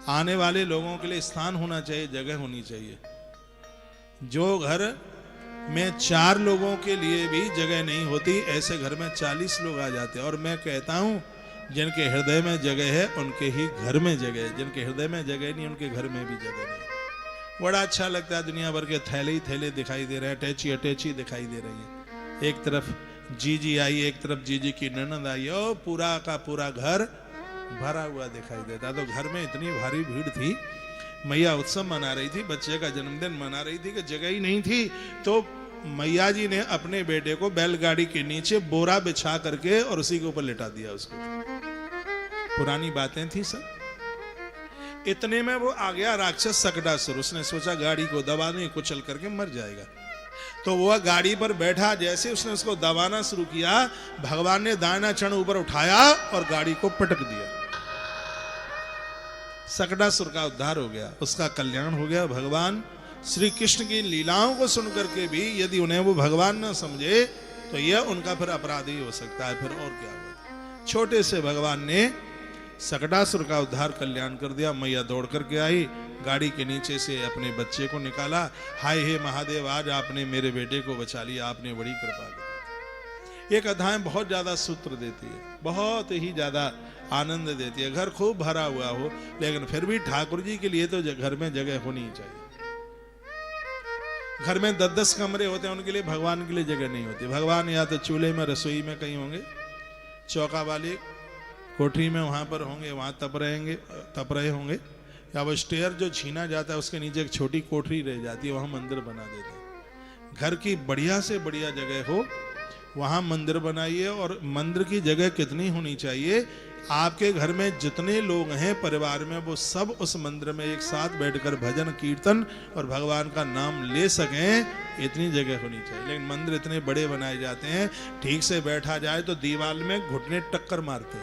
आने वाले लोगों के लिए स्थान होना चाहिए, जगह होनी चाहिए। जो घर में 4 लोगों के लिए भी जगह नहीं होती, ऐसे घर में 40 लोग आ जाते हैं। और मैं कहता हूं, जिनके हृदय में जगह है उनके ही घर में जगह है, जिनके हृदय में जगह नहीं उनके घर में भी जगह नहीं। बड़ा अच्छा लगता है, दुनिया भर के थैले ही थैले दिखाई दे रहे हैं, अटैची अटैची दिखाई दे रही है। एक तरफ जीजी आई, एक तरफ जीजी की ननद आई, और पूरा का पूरा घर भरा हुआ दिखाई देता। तो घर में इतनी भारी भीड़ थी, मैया उत्सव मना रही थी, बच्चे का जन्मदिन मना रही थी कि जगह ही नहीं थी। तो मैया जी ने अपने बेटे को बैलगाड़ी के नीचे बोरा बिछा करके और उसी के ऊपर लिटा दिया उसको। पुरानी बातें थी सब। इतने में वो आ गया राक्षस सकटासुर। उसने सोचा गाड़ी को दबा दूं, कुचल करके मर जाएगा। तो वह गाड़ी पर बैठा, जैसे उसने उसको दबाना शुरू किया, भगवान ने दाहिना चरण ऊपर उठाया और गाड़ी को पटक दिया। सकटासुर का उद्धार हो गया, उसका कल्याण हो गया। भगवान श्री कृष्ण की लीलाओं को सुनकर के भी यदि उन्हें वो भगवान न समझे तो यह उनका फिर अपराध ही हो सकता है। फिर और क्या होगा। छोटे से भगवान ने सकटासुर का उद्धार कल्याण कर दिया। मैया दौड़ करके आई, गाड़ी के नीचे से अपने बच्चे को निकाला। हाय हे महादेव, आज आपने मेरे बेटे को बचा लिया, आपने बड़ी कृपा की। ये कथाएं बहुत ज्यादा सूत्र देती है, बहुत ही ज्यादा आनंद देती है। घर खूब भरा हुआ हो, लेकिन फिर भी ठाकुर जी के लिए तो घर में जगह होनी ही चाहिए। घर में 10-10 कमरे होते हैं, उनके लिए, भगवान के लिए जगह नहीं होती। भगवान या तो चूल्हे में, रसोई में कहीं होंगे, चौका वाली कोठरी में वहां पर होंगे, वहां तप रहे होंगे, या वो स्टेयर जो छीना जाता है उसके नीचे एक छोटी कोठरी रह जाती है, वहां मंदिर बना देते हैं। घर की बढ़िया से बढ़िया जगह हो, वहां मंदिर बनाइए। और मंदिर की जगह कितनी होनी चाहिए, आपके घर में जितने लोग हैं परिवार में, वो सब उस मंदिर में एक साथ बैठकर भजन कीर्तन और भगवान का नाम ले सकें, इतनी जगह होनी चाहिए। लेकिन मंदिर इतने बड़े बनाए जाते हैं, ठीक से बैठा जाए तो दीवार में घुटने टक्कर मारते,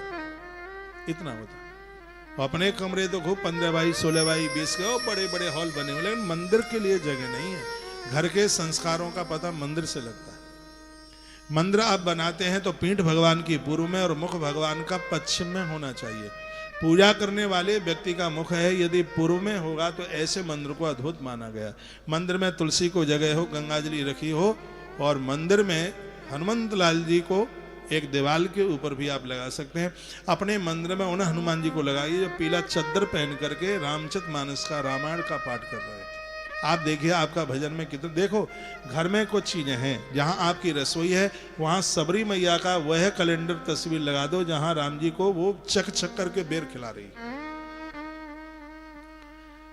इतना होता। अपने कमरे तो खूब 15 बाई 16 बाई 20 के बड़े बड़े हॉल बने हुए, लेकिन मंदिर के लिए जगह नहीं है। घर के संस्कारों का पता मंदिर से लगता है। मंदिर आप बनाते हैं तो पीठ भगवान की पूर्व में और मुख भगवान का पश्चिम में होना चाहिए। पूजा करने वाले व्यक्ति का मुख है, यदि पूर्व में होगा तो ऐसे मंदिर को अद्भुत माना गया। मंदिर में तुलसी को जगह हो, गंगाजली रखी हो, और मंदिर में हनुमंत लाल जी को एक दीवार के ऊपर भी आप लगा सकते हैं। अपने मंदिर में उन्हें हनुमान जी को लगाइए जो पीला चद्दर पहन करके रामचरितमानस का, रामायण का पाठ कर रहे हैं। आप देखिए आपका भजन में कितने, देखो घर में कुछ चीजें हैं, जहां आपकी रसोई है वहां सबरी मैया का वह कैलेंडर तस्वीर लगा दो जहां राम जी को वो चक चक करके बेर खिला रही,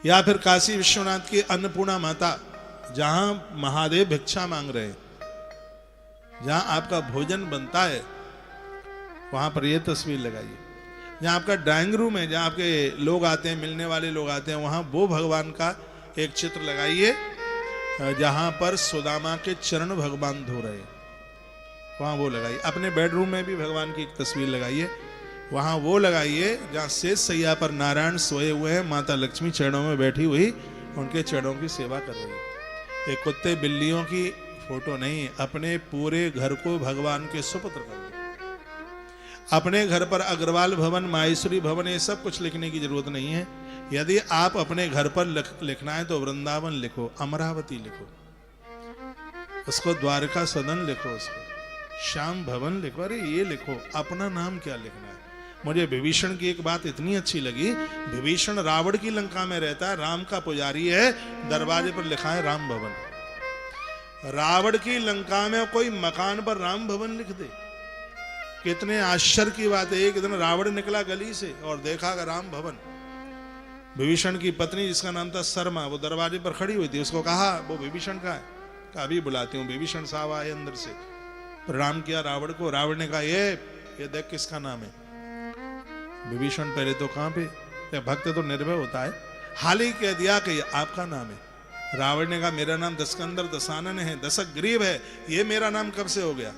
या फिर काशी विश्वनाथ की अन्नपूर्णा माता जहां महादेव भिक्षा मांग रहे हैं, जहां आपका भोजन बनता है वहां पर यह तस्वीर लगाइए। जहां आपका ड्राइंग रूम है, जहां आपके लोग आते हैं, मिलने वाले लोग आते हैं, वहां वो भगवान का एक चित्र लगाइए। जहां पर सुदामा के चरण भगवान धो रहे, वहां वो लगाइए। अपने बेडरूम में भी भगवान की एक तस्वीर लगाइए, वहां वो लगाइए जहां शेष सैया पर नारायण सोए हुए हैं, माता लक्ष्मी चरणों में बैठी हुई उनके चरणों की सेवा कर रही है। ये कुत्ते बिल्लियों की फोटो नहीं, अपने पूरे घर को भगवान के सुपुत्र कर दो। अपने घर पर अग्रवाल भवन, माहेश्वरी भवन, ये सब कुछ लिखने की जरूरत नहीं है। यदि आप अपने घर पर लिखना है तो वृंदावन लिखो, अमरावती लिखो, उसको द्वारका सदन लिखो, उसको श्याम भवन लिखो, अरे ये लिखो। अपना नाम क्या लिखना है। मुझे विभीषण की एक बात इतनी अच्छी लगी, विभीषण रावण की लंका में रहता है, राम का पुजारी है, दरवाजे पर लिखा है राम भवन। रावण की लंका में कोई मकान पर राम भवन लिख दे, कितने आश्चर्य की बात है। एक दिन रावण निकला गली से और देखा राम भवन। विभीषण की पत्नी जिसका नाम था शर्मा, वो दरवाजे पर खड़ी हुई थी, उसको कहा वो विभीषण का है, कहा अभी बुलाती हूँ। विभीषण साहब आए अंदर से, प्रणाम किया रावण को। रावण ने कहा ये देख किसका नाम है। विभीषण पहले तो कहां पे, भक्त तो निर्भय होता है, हाल ही कह दिया कि ये आपका नाम है। रावण ने कहा मेरा नाम दशकंदर दशानन है, दशक ग्रीव है, ये मेरा नाम कब से हो गया?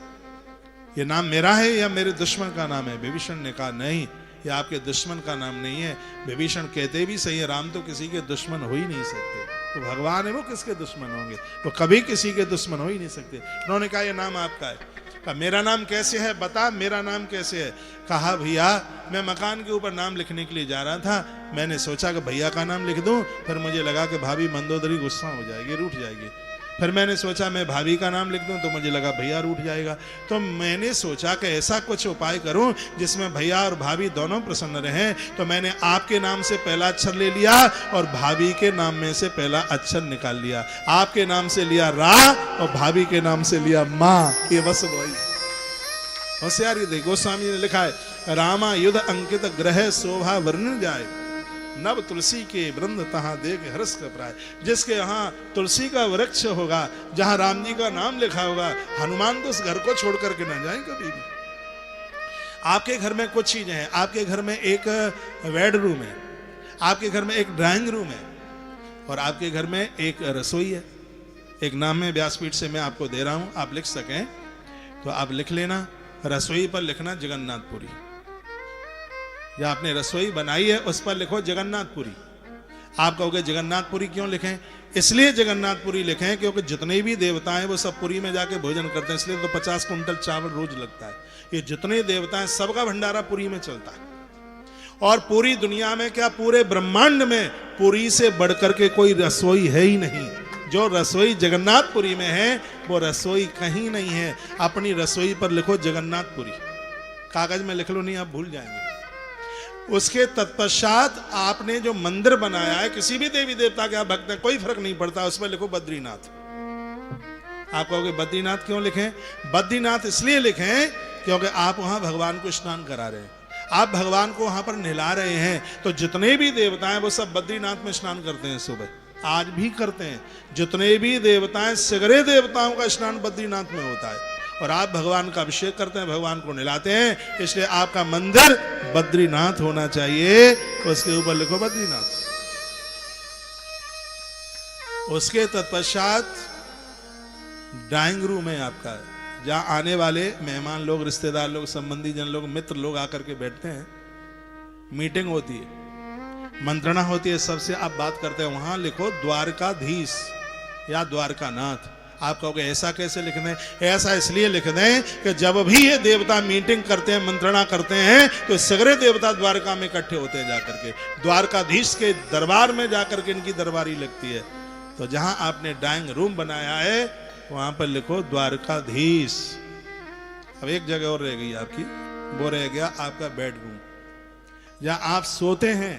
ये नाम मेरा है या मेरे दुश्मन का नाम है? विभीषण ने कहा नहीं, ये आपके दुश्मन का नाम नहीं है। विभीषण कहते भी सही है, राम तो किसी के दुश्मन हो ही नहीं सकते, तो भगवान है वो किसके दुश्मन होंगे? वो कभी किसी के दुश्मन हो ही नहीं सकते। उन्होंने कहा ये नाम आपका है। कहा मेरा नाम कैसे है बता, मेरा नाम कैसे है? कहा भैया मैं मकान के ऊपर नाम लिखने के लिए जा रहा था, मैंने सोचा कि भैया का नाम लिख दूं, फिर मुझे लगा कि भाभी मंदोदरी गुस्सा हो जाएगी, रूठ जाएगी। फिर मैंने सोचा मैं भाभी का नाम लिख दूं, तो मुझे लगा भैया रूठ जाएगा। तो मैंने सोचा कि ऐसा कुछ उपाय करूं जिसमें भैया और भाभी दोनों प्रसन्न रहें। तो मैंने आपके नाम से पहला अक्षर ले लिया और भाभी के नाम में से पहला अक्षर निकाल लिया। आपके नाम से लिया रा और भाभी के नाम से लिया माँ। ये बस वही होशियारी देखो। गोस्वामी ने लिखा है रामा युद्ध अंकित ग्रह शोभा वर्णन जाए, नव तुलसी के वृंद तहां देख हर्ष कपराए। जिसके यहाँ तुलसी का वृक्ष होगा, जहां राम जी का नाम लिखा होगा, हनुमान तो उस घर को छोड़ करके ना जाए कभी भी। आपके घर में कुछ चीजें हैं, आपके घर में एक बेडरूम है, आपके घर में एक ड्राइंग रूम है और आपके घर में एक रसोई है। एक नाम है व्यासपीठ से मैं आपको दे रहा हूं, आप लिख सकें तो आप लिख लेना। रसोई पर लिखना जगन्नाथपुरी, या आपने रसोई बनाई है उस पर लिखो जगन्नाथपुरी। आप कहोगे जगन्नाथपुरी क्यों लिखें? इसलिए जगन्नाथपुरी लिखें क्योंकि जितने भी देवता हैं वो सब पुरी में जाके भोजन करते हैं, इसलिए तो 50 कुंटल चावल रोज लगता है। ये जितने देवता हैं सबका भंडारा पुरी में चलता है। और पूरी दुनिया में क्या पूरे ब्रह्मांड में पुरी से बढ़कर के कोई रसोई है ही नहीं। जो रसोई जगन्नाथपुरी में है वो रसोई कहीं नहीं है। अपनी रसोई पर लिखो जगन्नाथपुरी, कागज में लिख लो नहीं आप भूल जाएंगे। उसके तत्पश्चात आपने जो मंदिर बनाया है, किसी भी देवी देवता के आप भक्त हैं कोई फर्क नहीं पड़ता, उस पर लिखो बद्रीनाथ। आप कहोगे बद्रीनाथ क्यों लिखें? बद्रीनाथ इसलिए लिखें क्योंकि आप वहां भगवान को स्नान करा रहे हैं, आप भगवान को वहां पर नहला रहे हैं। तो जितने भी देवता हैं वो सब बद्रीनाथ में स्नान करते हैं, सुबह आज भी करते हैं। जितने भी देवताएं, सगरे देवताओं का स्नान बद्रीनाथ में होता है और आप भगवान का अभिषेक करते हैं, भगवान को नहलाते हैं। इसलिए आपका मंदिर बद्रीनाथ होना चाहिए, उसके ऊपर लिखो बद्रीनाथ। उसके तत्पश्चात ड्राइंग रूम है आपका, जहां आने वाले मेहमान लोग, रिश्तेदार लोग, संबंधी जन लोग, मित्र लोग आकर के बैठते हैं, मीटिंग होती है, मंत्रणा होती है, सबसे आप बात करते हैं। वहां लिखो द्वारकाधीश या द्वारकानाथ। आप कहोगे ऐसा कैसे लिख दें? ऐसा इसलिए लिख दें कि जब भी ये देवता मीटिंग करते हैं, मंत्रणा करते हैं, तो सगरे देवता द्वारका में इकट्ठे होते हैं जाकर के। द्वारकाधीश के दरबार में जाकर के इनकी दरबारी लगती है। तो जहां आपने ड्राइंग रूम बनाया है वहां पर लिखो द्वारकाधीश। अब एक जगह और रह गई आपकी, वो रह गया आपका बेडरूम, जहां आप सोते हैं।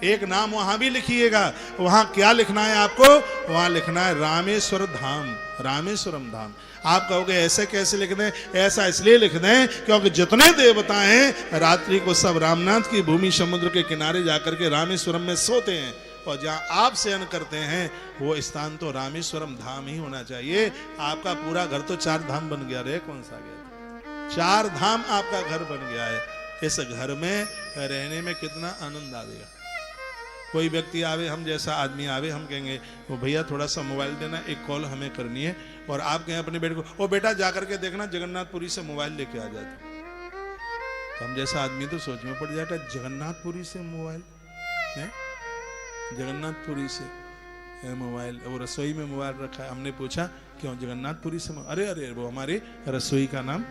एक नाम वहां भी लिखिएगा। वहां क्या लिखना है आपको? वहां लिखना है रामेश्वर धाम, रामेश्वरम धाम। आप कहोगे ऐसे कैसे लिख दें? ऐसा इसलिए लिख दें क्योंकि जितने देवता हैं रात्रि को सब रामनाथ की भूमि समुद्र के किनारे जाकर के रामेश्वरम में सोते हैं, और जहां आप शयन करते हैं वो स्थान तो रामेश्वरम धाम ही होना चाहिए। आपका पूरा घर तो 4 धाम बन गया, रे कौन सा गया? 4 धाम आपका घर बन गया है। इस घर में रहने में कितना आनंद आएगा। कोई व्यक्ति आवे, हम जैसा आदमी आवे, हम कहेंगे वो भैया थोड़ा सा मोबाइल देना, एक कॉल हमें करनी है, और आप कहें अपने बेटे को ओ बेटा जाकर के देखना जगन्नाथपुरी से मोबाइल लेके आ जाते। तो हम जैसा आदमी तो सोच में पड़ जाएगा, जगन्नाथपुरी से मोबाइल है, जगन्नाथपुरी से मोबाइल, वो रसोई में मोबाइल रखा है। हमने पूछा क्यों जगन्नाथपुरी से? अरे अरे वो हमारे रसोई का नाम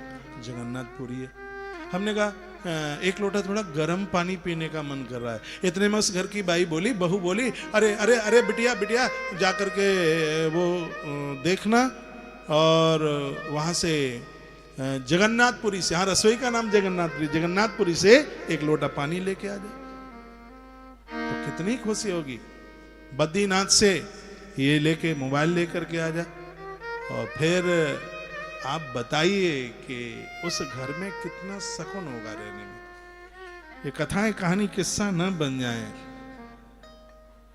जगन्नाथपुरी है। हमने कहा एक लोटा थोड़ा गर्म पानी पीने का मन कर रहा है। इतने में उस घर की बाई बोली, बहू बोली, अरे अरे अरे बिटिया बिटिया जाकर के वो देखना, और वहां से जगन्नाथपुरी से, हाँ रसोई का नाम जगन्नाथपुरी, जगन्नाथपुरी से एक लोटा पानी लेके आ जाए। तो कितनी खुशी होगी। बद्रीनाथ से ये लेके मोबाइल लेकर के आ जाए, और फिर आप बताइए कि उस घर में कितना सुकून होगा रहने में। ये कथाएं कहानी किस्सा न बन जाए।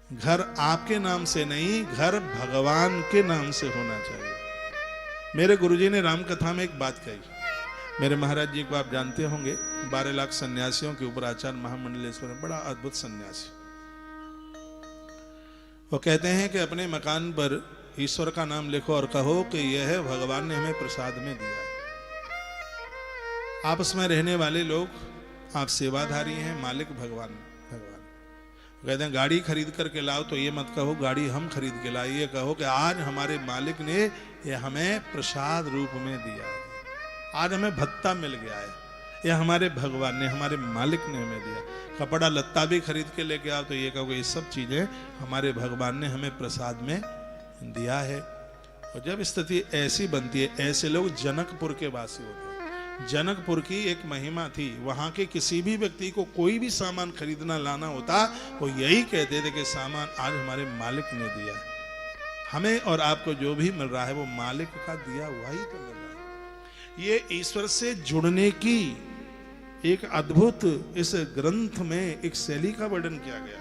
घर आपके नाम से नहीं, घर भगवान के नाम से होना चाहिए। मेरे गुरुजी ने राम कथा में एक बात कही। मेरे महाराज जी को आप जानते होंगे, 12 लाख सन्यासियों के ऊपर आचार्य महामंडलेश्वर, बड़ा अद्भुत सन्यासी। वो कहते हैं कि अपने मकान पर ईश्वर का नाम लिखो और कहो कि यह भगवान ने हमें प्रसाद में दिया है। आपस में रहने वाले लोग आप सेवाधारी हैं, मालिक भगवान भगवान। कहते हैं गाड़ी खरीद करके लाओ तो ये मत कहो गाड़ी हम खरीद के लाए, ये कहो कि आज हमारे मालिक ने ये हमें प्रसाद रूप में दिया है, आज हमें भत्ता मिल गया है, ये हमारे भगवान ने, हमारे मालिक ने हमें दिया। कपड़ा लत्ता भी खरीद के लेके आओ तो ये कहो ये सब चीजें हमारे भगवान ने हमें प्रसाद में दिया है। और जब स्थिति ऐसी बनती है, ऐसे लोग जनकपुर के वासी होते हैं। जनकपुर की एक महिमा थी, वहां के किसी भी व्यक्ति को कोई भी सामान खरीदना लाना होता वो यही कहते थे कि सामान आज हमारे मालिक ने दिया है, हमें और आपको जो भी मिल रहा है वो मालिक का दिया हुआ ही तो मिल रहा है। ये ईश्वर से जुड़ने की एक अद्भुत इस ग्रंथ में एक शैली का वर्णन किया गया।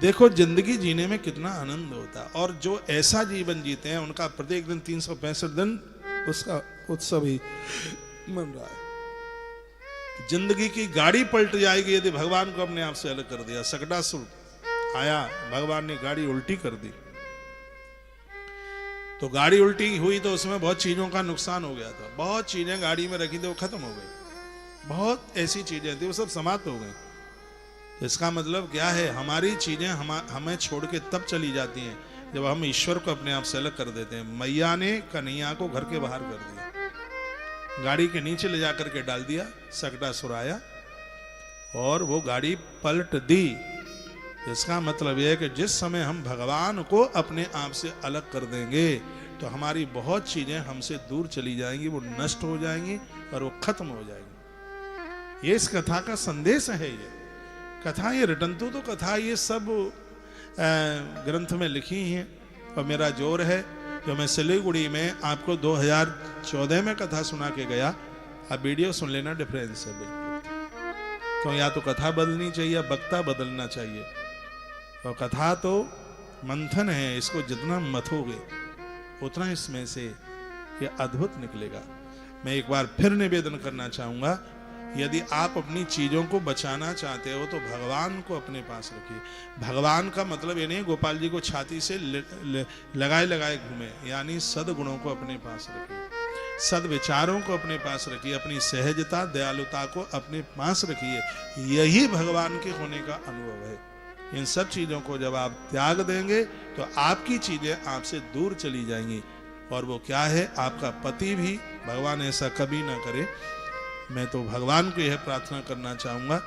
देखो जिंदगी जीने में कितना आनंद होता, और जो ऐसा जीवन जीते हैं उनका प्रत्येक दिन 365 दिन उसका उत्सव ही मन रहा है। जिंदगी की गाड़ी पलट जाएगी यदि भगवान को अपने आप से अलग कर दिया। सकटासुर आया, भगवान ने गाड़ी उल्टी कर दी, तो गाड़ी उल्टी हुई तो उसमें बहुत चीजों का नुकसान हो गया था। बहुत चीजें गाड़ी में रखी थी वो खत्म हो गई, बहुत ऐसी चीजें थी वो सब समाप्त हो गई। इसका मतलब क्या है, हमारी चीजें हमें छोड़ के तब चली जाती हैं जब हम ईश्वर को अपने आप से अलग कर देते हैं। मैया ने कन्हैया को घर के बाहर कर दिया, गाड़ी के नीचे ले जाकर के डाल दिया, सकटासुर आया और वो गाड़ी पलट दी। इसका मतलब यह है कि जिस समय हम भगवान को अपने आप से अलग कर देंगे तो हमारी बहुत चीजें हमसे दूर चली जाएंगी, वो नष्ट हो जाएंगी और वो खत्म हो जाएंगी। ये इस कथा का संदेश है। ये कथा, ये रटंतु तो कथा ये सब ग्रंथ में लिखी हैं। और मेरा जोर है जो मैं सिलीगुड़ी में आपको 2014 में कथा सुना के गया, आप वीडियो सुन लेना, डिफरेंस है बिल्कुल। तो या तो कथा बदलनी चाहिए या वक्ता बदलना चाहिए। और कथा तो मंथन है, इसको जितना मथोगे उतना इसमें से ये अद्भुत निकलेगा। मैं एक बार फिर निवेदन करना चाहूंगा, यदि आप अपनी चीजों को बचाना चाहते हो तो भगवान को अपने पास रखिए। भगवान का मतलब ये नहीं गोपाल जी को छाती से लगाए लगाए घूमे, यानी सद्गुणों को अपने पास रखिए, सद विचारों को अपने पास रखिए, अपनी सहजता दयालुता को अपने पास रखिए। यही भगवान के होने का अनुभव है। इन सब चीजों को जब आप त्याग देंगे तो आपकी चीजें आपसे दूर चली जाएंगी। और वो क्या है, आपका पति भी, भगवान ऐसा कभी ना करे। मैं तो भगवान को यह प्रार्थना करना चाहूंगा,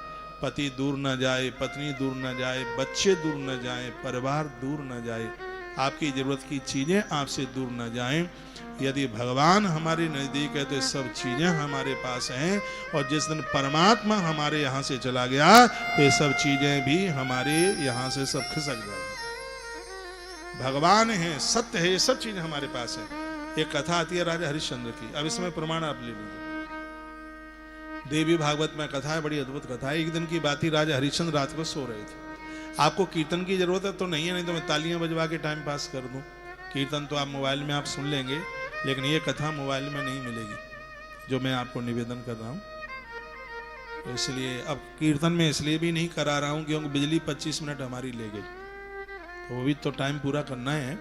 पति दूर न जाए, पत्नी दूर न जाए, बच्चे दूर न जाए, परिवार दूर न जाए, आपकी जरूरत की चीजें आपसे दूर न जाएं। यदि भगवान हमारे नजदीक है तो सब चीजें हमारे पास हैं, और जिस दिन परमात्मा हमारे यहाँ से चला गया तो ये सब चीजें भी हमारे यहाँ से सब खिसक जाएंगी। भगवान है, सत्य है, ये सब चीजें हमारे पास है। एक कथा आती है राजा हरिश्चंद्र की, अब इसमें प्रमाण आप ले लीजिए। देवी भागवत में कथा है, बड़ी अद्भुत कथा है। एक दिन की बात ही, राजा हरिश्चंद्र रात को सो रहे थे। आपको कीर्तन की जरूरत है तो नहीं है, नहीं तो मैं तालियां बजवा के टाइम पास कर दूं। कीर्तन तो आप मोबाइल में आप सुन लेंगे, लेकिन ये कथा मोबाइल में नहीं मिलेगी जो मैं आपको निवेदन कर रहा हूं। इसलिए अब कीर्तन में इसलिए भी नहीं करा रहा हूं क्योंकि बिजली 25 मिनट हमारी ले गई, तो वो भी तो टाइम पूरा करना है।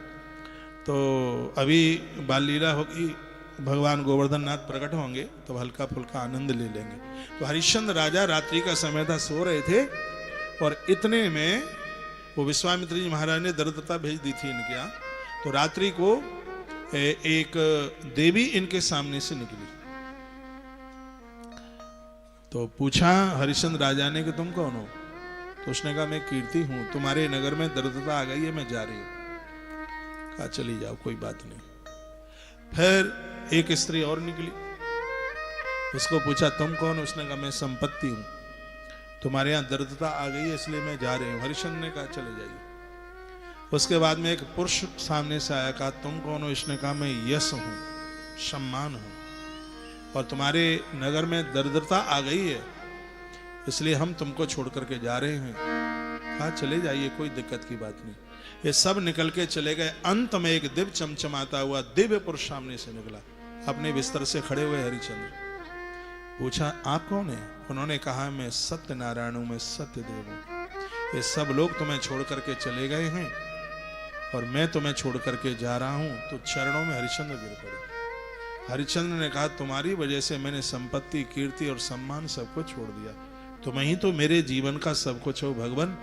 तो अभी बाल लीला होगी, भगवान गोवर्धन नाथ प्रकट होंगे तो हल्का फुल्का आनंद ले लेंगे। तो हरिश्चंद्र राजा, रात्रि का समय था, सो रहे थे, और इतने में वो विश्वामित्र जी महाराज ने दरिद्रता भेज दी थी इनके यहाँ। तो रात्रि को एक देवी इनके सामने से निकली, तो पूछा हरिश्चंद्र राजा ने कि तुम कौन हो? तो उसने कहा मैं कीर्ति हूं, तुम्हारे नगर में दरिद्रता आ गई है, मैं जा रही हूं। कहा चली जाओ, कोई बात नहीं। फिर एक स्त्री और निकली, उसको पूछा तुम कौन? उसने कहा मैं संपत्ति हूं, तुम्हारे यहाँ दरिद्रता आ गई है इसलिए मैं जा रही हूं। हरिश्चंद्र ने कहा चले जाइए। उसके बाद में एक पुरुष सामने से आया, कहा तुम कौन हो? इसने कहा मैं यश हूं, सम्मान हूं, और तुम्हारे नगर में दरिद्रता आ गई है इसलिए हम तुमको छोड़ करके जा रहे हैं। कहा चले जाइए, कोई दिक्कत की बात नहीं। ये सब निकल के चले गए। अंत में एक दिव्य चमचमाता हुआ दिव्य पुरुष सामने से निकला, अपने बिस्तर से खड़े हुए हरिश्चंद्र। पूछा आप कौन है? उन्होंने कहा मैं सत्यनारायण हूं, मैं सत्यदेव हूं। ये सब लोग तुम्हें छोड़ करके चले गए हैं और मैं तुम्हें छोड़ करके जा रहा हूं। तो चरणों में हरिश्चंद्र गिर पड़े। हरिश्चंद्र ने कहा, तुम्हारी वजह से मैंने संपत्ति, कीर्ति और सम्मान सबको छोड़ दिया। तुम ही तो मेरे जीवन का सब कुछ हो भगवान,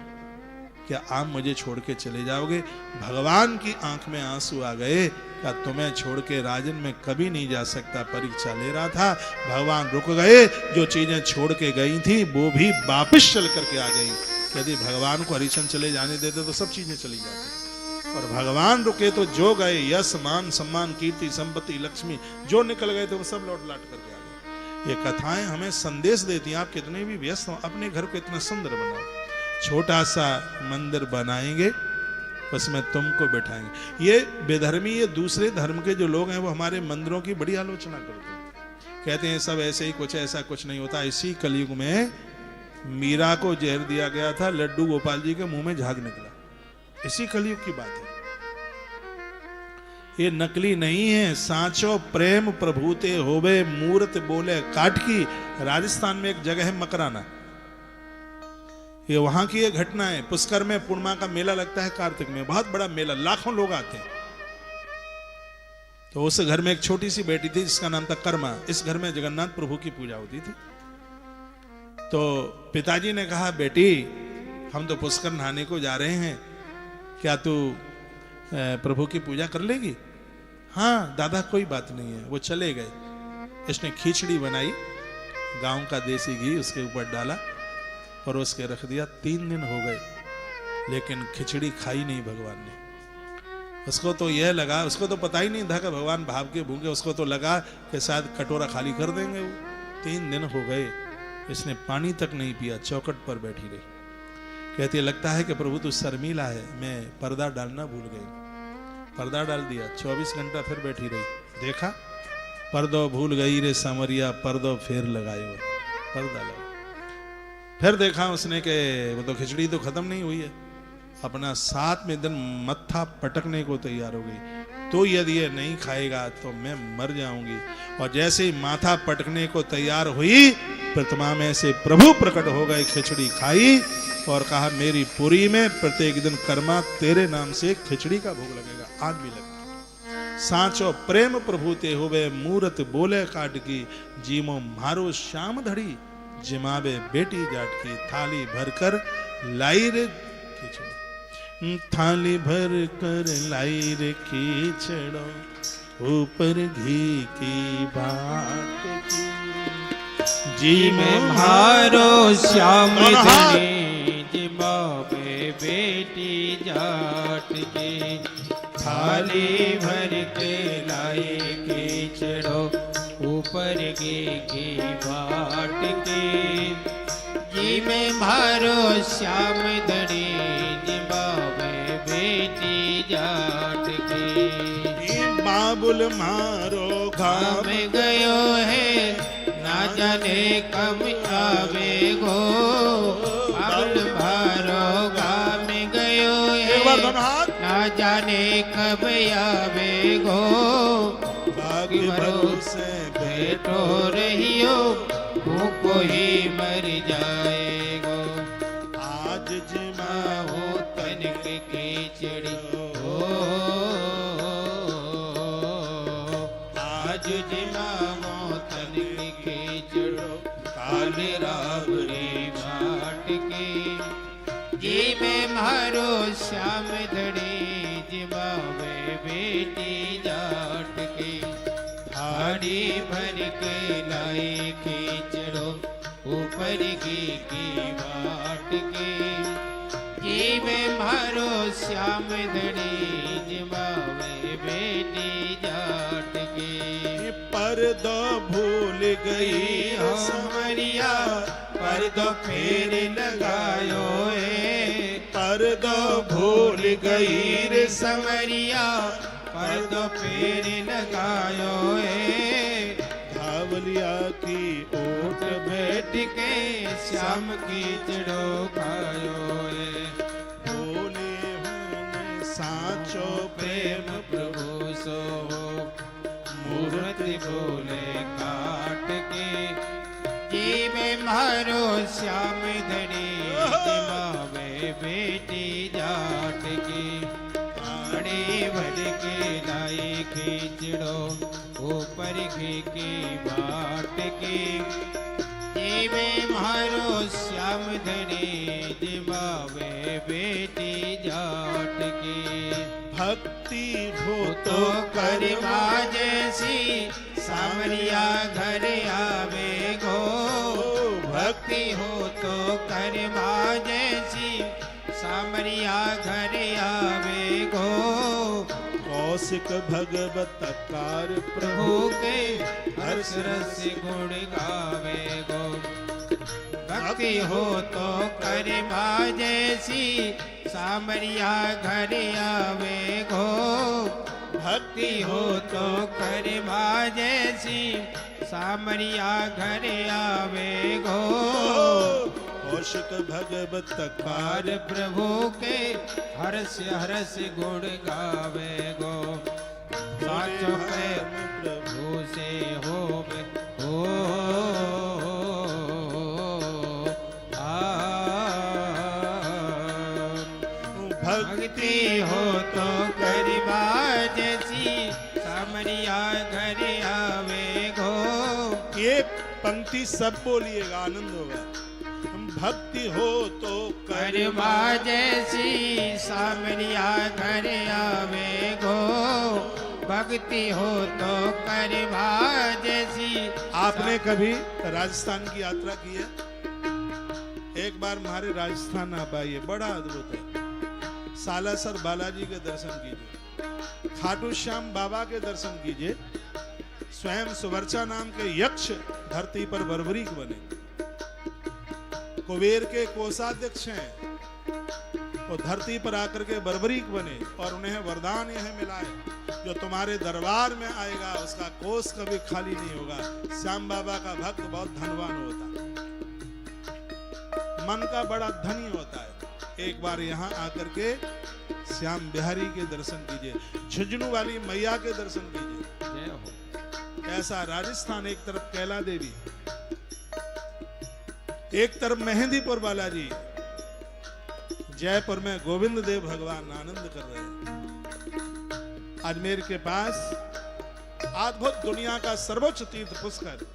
क्या आप मुझे छोड़ के चले जाओगे? भगवान की आंख में आंसू आ गए। क्या तुम्हें छोड़ के राजन में कभी नहीं जा सकता, परीक्षा ले रहा था। भगवान रुक गए, जो चीजें छोड़ के गई थी वो भी वापस चल करके आ गई। यदि भगवान को हरिश्चंद्र चले जाने देते तो सब चीजें चली जाती, और भगवान रुके तो जो गए, यश, मान, सम्मान, कीर्ति, संपत्ति, लक्ष्मी जो निकल गए थे वो सब लौट लाट करके आ गए। ये कथाएं हमें संदेश देती हैं, आप कितने भी व्यस्त हो अपने घर को इतना सुंदर बनाओ। छोटा सा मंदिर बनाएंगे, उसमें तुमको बैठाएंगे। ये बेधर्मी, ये दूसरे धर्म के जो लोग हैं वो हमारे मंदिरों की बड़ी आलोचना करते हैं, कहते हैं सब ऐसे ही कुछ, ऐसा कुछ नहीं होता। इसी कलयुग में मीरा को जहर दिया गया था, लड्डू गोपाल जी के मुंह में झाग निकला। इसी कलयुग की बात है, ये नकली नहीं है। सांचो प्रेम प्रभुते होवे, मूर्त बोले काट की। राजस्थान में एक जगह है मकराना, ये वहां की एक घटना है। पुष्कर में पूर्णिमा का मेला लगता है, कार्तिक में बहुत बड़ा मेला, लाखों लोग आते हैं। तो उस घर में एक छोटी सी बेटी थी जिसका नाम था कर्मा। इस घर में जगन्नाथ प्रभु की पूजा होती थी। तो पिताजी ने कहा, बेटी हम तो पुष्कर नहाने को जा रहे हैं, क्या तू प्रभु की पूजा कर लेगी? हाँ दादा कोई बात नहीं है। वो चले गए। इसने खिचड़ी बनाई, गांव का देसी घी उसके ऊपर डाला और उसके रख दिया। 3 दिन हो गए लेकिन खिचड़ी खाई नहीं भगवान ने। उसको तो यह लगा, उसको तो पता ही नहीं था कि भगवान भाव के भूखे, उसको तो लगा कि शायद कटोरा खाली कर देंगे वो। 3 दिन हो गए, इसने पानी तक नहीं पिया, चौखट पर बैठी रही। कहती है, लगता है कि प्रभु तू शर्मीला है, मैं पर्दा डालना भूल गई। पर्दा डाल दिया। 24 घंटा फिर बैठी रही। देखा, पर्दो भूल गई रे सांवरिया, पर्दो फेर लगाए, पर्दा लगा। फिर देखा उसने कि वो तो खिचड़ी तो खत्म नहीं हुई है। अपना 7वें दिन मत्था पटकने को तैयार हो गई, तो यदि ये नहीं खाएगा तो मैं मर जाऊंगी। और जैसे ही माथा पटकने को तैयार हुई, प्रतिमा में से प्रभु प्रकट हो गए, खिचड़ी खाई और कहा, मेरी पुरी में प्रत्येक दिन कर्मा तेरे नाम से खिचड़ी का भोग लगेगा। आज भी लगता। सांचो प्रेम प्रभु ते होवे, मूर्त बोले काट की। जीमो मारो श्याम धड़ी, जिमावे बेटी जाट की। थाली भर कर लाई रे खिचड़ी, थाली भर कर लाई रे खिचड़ो, ऊपर घी की बाट की। जी में मारो श्याम धड़ी, जिमावे बेटी जाट की। थाली भर के लाई खिचड़ो, ऊपर की बाट की। जी में मारो श्याम धड़ी, जिमावे बेटी जाट की। बाबुल मारो घाम गयो है, ना जाने कब आवे गो। बाबुल मारो गाम गयो है, ना जाने कब आवे गो। भरोसे बैठो रहियो, भूखो ही मर जाएगो। आज जिमाओ तनिक खिचड़ी हो, आज जिमाओ तनिक खिचड़ो, काले रावड़ी बाट की। जी में मारो श्याम धड़ी, जिमावे बेटी जाट की। थाली भर के लाई खिचड़ो, ऊपर की बाट की। जी में मारो श्याम धड़ी, जिमावे बेटी जाट की। पर्दो भूल गई हो समरिया, पर्दो फेर लगायो है। पर्दो भूल गई रे समरिया, पर्दो फेर लगायो है। धावलिया की ओट बैठ के श्याम खिचड़ो खायो है। बोले हूँ सांचो प्रेम प्रभु सो, मूर्ति बोले काट के। जी में मारो श्याम धड़ी, जिमावे बेटी जाट की बड़े भर के लाई खींचड़ो ऊपर की बाट की जीवे मारो श्याम धनी जिबावे बेटी जाट की भक्ति हो तो करमा जैसी सामरिया घर आवे गो भक्ति हो तो करमा जैसी सामरिया घर आवे गो कौशिक भगवत कार प्रभु के हर्ष रस गुण गावे गो भक्ति हो तो करमा जैसी सामरिया घर आवे गो भक्ति हो तो करमा जैसी सामरिया घर आवे गो कौशिक भगवत कार प्रभु के हर्ष हर्ष गुण गावे गो साचो प्रेम प्रभु से हो भक्ति हो तो करिबा जैसी सामरिया घर आवे गो ये पंक्ति सब बोलिएगा, आनंद होगा। भक्ति हो तो करिबा जैसी सामरिया घर आवे गो भक्ति हो तो करिबा जैसी। आपने कभी राजस्थान की यात्रा की है? एक बार हमारे राजस्थान आप आइए, बड़ा अद्भुत है। सालासर बालाजी के दर्शन कीजिए, खाटू श्याम बाबा के दर्शन कीजिए। स्वयं सुवर्चा नाम के यक्ष धरती पर बर्बरीक बने, कुबेर के कोषाध्यक्ष हैं, वो धरती पर आकर के बर्बरीक बने और उन्हें वरदान यह मिला है, जो तुम्हारे दरबार में आएगा उसका कोष कभी खाली नहीं होगा। श्याम बाबा का भक्त बहुत धनवान होता है, मन का बड़ा धनी होता है। एक बार यहाँ आकर के श्याम बिहारी के दर्शन कीजिए, झुंझुनू वाली मैया के दर्शन कीजिए। ऐसा राजस्थान, एक तरफ कैला देवी, एक तरफ मेहंदीपुर बालाजी, जयपुर में गोविंद देव भगवान आनंद कर रहे हैं। अजमेर के पास अद्भुत दुनिया का सर्वोच्च तीर्थ पुष्कर,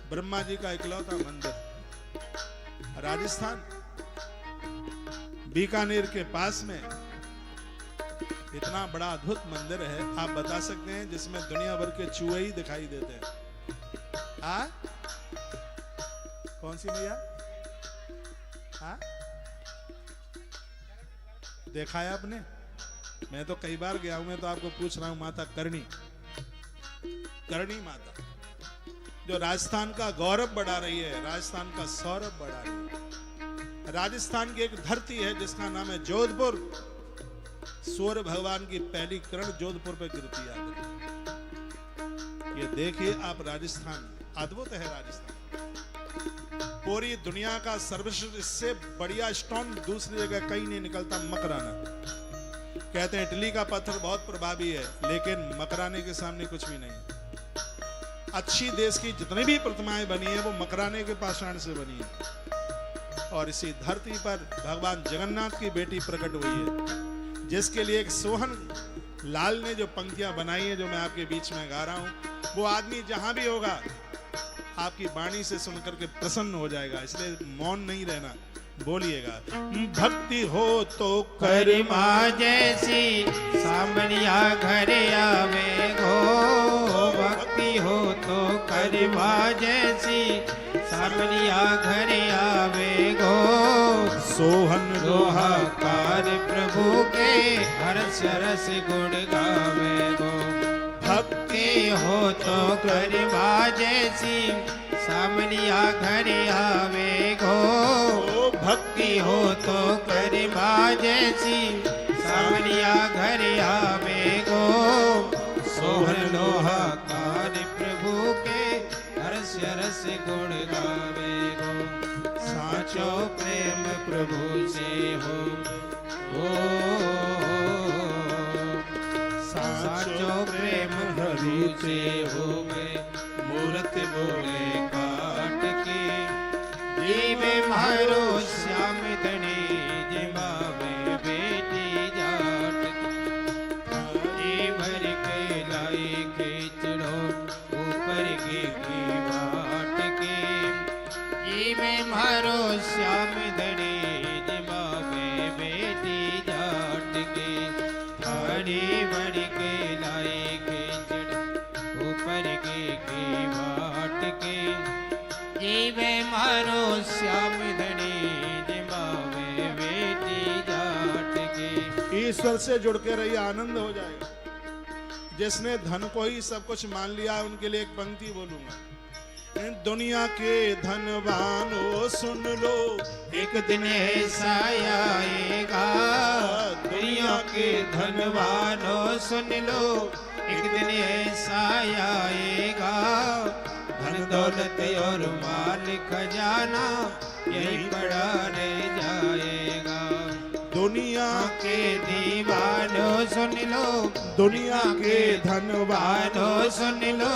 ब्रह्मा जी का इकलौता मंदिर। राजस्थान बीकानेर के पास में इतना बड़ा अद्भुत मंदिर है, आप बता सकते हैं, जिसमें दुनिया भर के चूहे ही दिखाई देते हैं। कौन सी मैया? देखा है आपने? मैं तो कई बार गया हूं, मैं तो आपको पूछ रहा हूं। माता करणी, करणी माता, जो राजस्थान का गौरव बढ़ा रही है, राजस्थान का सौरभ बढ़ा रही है। राजस्थान की एक धरती है जिसका नाम है जोधपुर। सूर्य भगवान की पहली किरण जोधपुर पे गिरती है। ये देखिए आप, राजस्थान अद्भुत है। राजस्थान पूरी दुनिया का सर्वश्रेष्ठ, इससे बढ़िया स्टोन दूसरी जगह कहीं नहीं निकलता। मकराना कहते हैं इटली का पत्थर बहुत प्रभावी है, लेकिन मकराने के सामने कुछ भी नहीं। अच्छी देश की जितनी भी प्रतिमाएं बनी है वो मकराने के पाषाण से बनी है। और इसी धरती पर भगवान जगन्नाथ की बेटी प्रकट हुई है, जिसके लिए एक सोहन लाल ने जो पंक्तियां बनाई है, जो मैं आपके बीच में गा रहा हूं, वो आदमी जहां भी होगा आपकी वाणी से सुनकर के प्रसन्न हो जाएगा। इसलिए मौन नहीं रहना, बोलिएगा। भक्ति हो तो करिमा जैसी सामरिया घर आवे गो भक्ति हो तो करिमा जैसी सामरिया घर आवे गो सोहन लोहाकार प्रभु के हर्ष रस गुण गावे गो भक्ति हो तो करिमा जैसी सामरिया घर आवे गो भक्ति हो तो करिमा जैसी सामरिया घर आवे गो सोहन लोहाकार प्रभु के हर्ष रस गुण गावे गो साचो प्रेम प्रभु से हो साचो प्रेम प्रभु से हो मूर्त बोले काट के जीवे मारो श्याम धनी जिमावे हरी भर के लाए खींचड़ ऊपर की बाट के जीवे मारो श्याम धनी जिमावे बेटी जाट के। ईश्वर से जुड़ के रहिए, आनंद हो जाएगा। जिसने धन को ही सब कुछ मान लिया उनके लिए एक पंक्ति बोलूंगा। दुनिया के धनवानों सुन लो, एक दिन ऐसा आएगा। दुनिया के धनवानों सुन लो, एक दिन ऐसा आएगा। धन दौलत और माल खजाना यही पड़ा रह जाएगा। दुनिया के दीवानों सुन लो, दुनिया के धनवानों वानों सुन लो,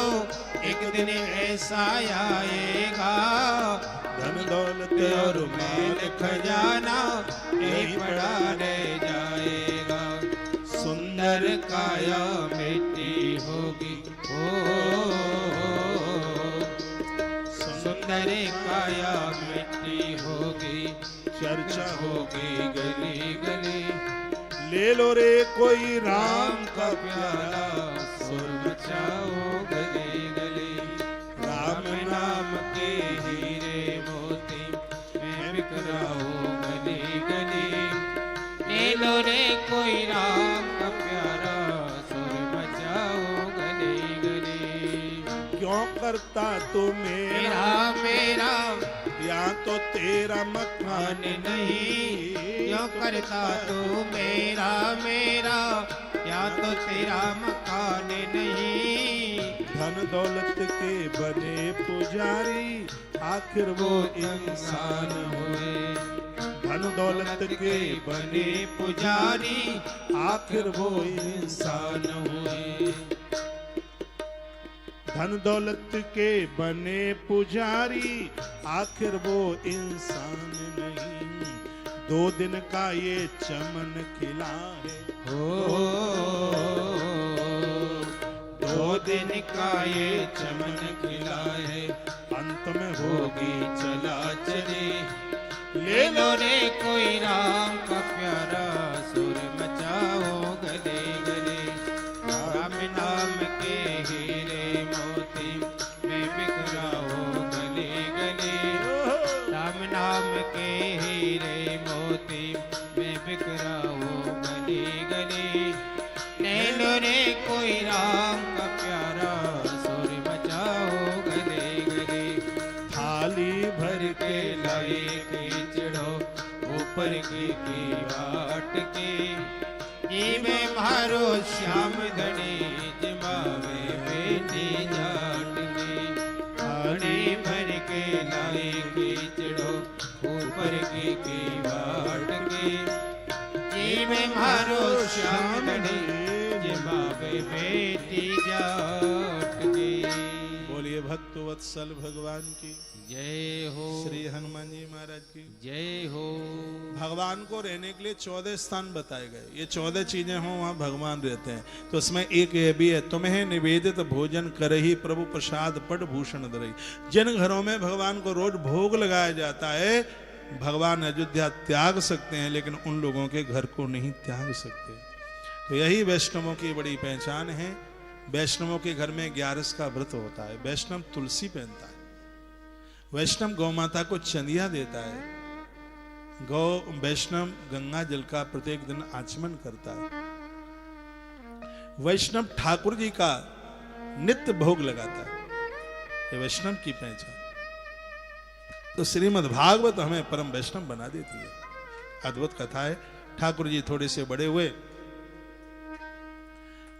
एक दिन ऐसा आएगा। धन दौलत और मेल खजाना यही पड़ा रह जाएगा। सुंदर काया मिट्टी होगी, ओ सुंदर काया मिट्टी होगी, चर्चा होगी गली गली। ले लो रे कोई राम राम का का प्यारा सुर मचाओ गली गली। राम नाम के हीरे मोती मैं बिखराओ गली गली। ले लो रे कोई राम का प्यारा सुर मचाओ गली गली। क्यों करता तू मेरा मेरा मेरा या तो तेरा मकान मान नहीं, क्यों करता तू मेरा मेरा, या तो तेरा मकान नहीं। धन दौलत के बने पुजारी आखिर वो इंसान हुए। धन दौलत के बने पुजारी आखिर वो इंसान इंसान हुए। धन दौलत के बने पुजारी आखिर वो इंसान नहीं। 2 दिन का ये चमन खिला है, हो 2 दिन का ये चमन खिला है। अंत में होगी चला चली। ले लो रे कोई राम का प्यारा सुर मचाओ गले गले। राम नाम के हीरे मोती मैं बिखराओ गले गले। राम नाम के हीरे मोती मैं बिखराओ गले गले। ले लो रे कोई राम का प्यारा सुर मचाओ गले गले। थाली भर के लाए खींचड़ो ऊपर की बाट के। ये मैं मारो श्याम धनी जिमावे बेटी जाट के। थाली भर के लाए खींचड़ो ऊपर की बाट के। ये मैं मारो श्याम धनी जिमावे बेटी जाट के। बोलिए भक्त वत्सल भगवान की जय हो। श्री हनुमान जी महाराज की जय हो। भगवान को रहने के लिए 14 स्थान बताए गए। ये 14 चीजें हों वहां भगवान रहते हैं। तो उसमें एक ये भी है, तुम्हें निवेदित भोजन करही प्रभु प्रसाद पट भूषण धरही। जिन घरों में भगवान को रोज भोग लगाया जाता है, भगवान अयोध्या त्याग सकते हैं, लेकिन उन लोगों के घर को नहीं त्याग सकते। तो यही वैष्णवों की बड़ी पहचान है। वैष्णवों के घर में 11 का व्रत होता है। वैष्णव तुलसी पहनता है। वैष्णव गौ माता को चंदिया देता है। वैष्णव गंगा जल का प्रत्येक दिन आचमन करता है। वैष्णव ठाकुर जी का नित्य भोग लगाता है। ये वैष्णव की पहचान। तो श्रीमद् भागवत हमें परम वैष्णव बना देती है। अद्भुत कथा है। ठाकुर जी थोड़े से बड़े हुए,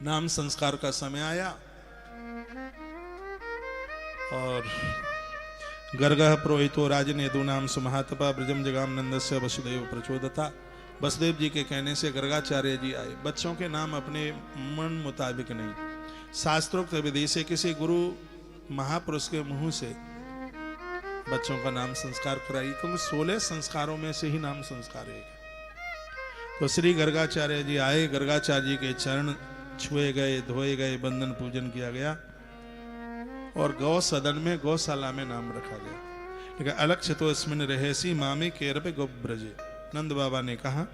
नाम संस्कार का समय आया और गर्गः पुरोहितो राजन यदूनाम सुमहातपा ब्रजम जगाम नंदस्य वसुदेव प्रचोदता। वसुदेव जी के कहने से गर्गाचार्य जी आए। बच्चों के नाम अपने मन मुताबिक नहीं, शास्त्रोक्त विधि से किसी गुरु महापुरुष के मुंह से बच्चों का नाम संस्कार कराइए, क्योंकि 16 संस्कारों में से ही नाम संस्कार एक है। तो श्री गर्गाचार्य जी आए। गर्गाचार्य जी के चरण छुए गए, धोए गए, बंदन पूजन किया गया और गौ सदन में गौशाला में नाम रखा गया। लेकिन अलक्ष्य तो इसमें रहेसी मामे केरप गो ब्रजे। नंद बाबा ने कहा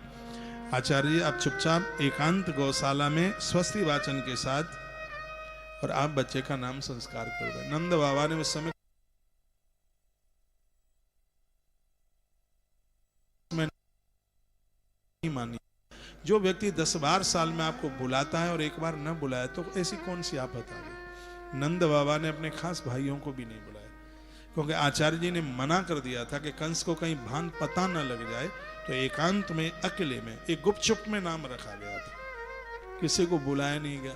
आचार्य जी आप चुपचाप एकांत गौशाला में स्वस्ति वाचन के साथ और आप बच्चे का नाम संस्कार कर दो। नंद बाबा ने उस समय नहीं मानी। जो व्यक्ति 10 बार साल में आपको बुलाता है और एक बार न बुलाए तो ऐसी कौन सी आफत आ गई। नंद बाबा ने अपने खास भाइयों को भी नहीं बुलाया, क्योंकि आचार्य जी ने मना कर दिया था कि कंस को कहीं भान पता न लग जाए, तो एकांत में अकेले में एक गुपचुप में नाम रखा गया था, किसी को बुलाया नहीं गया।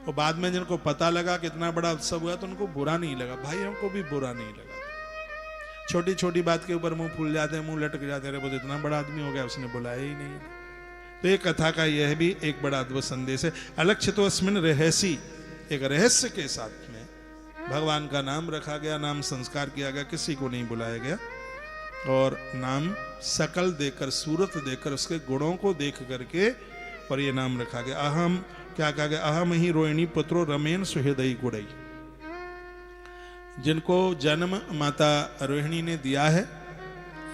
और बाद में जिनको पता लगा कि इतना बड़ा उत्सव हुआ तो उनको बुरा नहीं लगा, भाइयों को भी बुरा नहीं लगा। छोटी छोटी बात के ऊपर मुंह फूल जाते हैं, मुंह लटक जाते हैं, वो तो इतना बड़ा आदमी हो गया उसने बुलाया ही नहीं। तो ये कथा का यह भी एक बड़ा अद्भुत संदेश है। अलक्षितो अस्मिन् रहसि, एक रहस्य के साथ में भगवान का नाम रखा गया, नाम संस्कार किया गया, किसी को नहीं बुलाया गया और नाम शकल देकर, सूरत देकर, उसके गुणों को देख करके और ये नाम रखा गया। अहम क्या कहा गया, अहम ही रोहिणी पुत्रो रमेन सुहृदयी गुड़ई, जिनको जन्म माता रोहिणी ने दिया है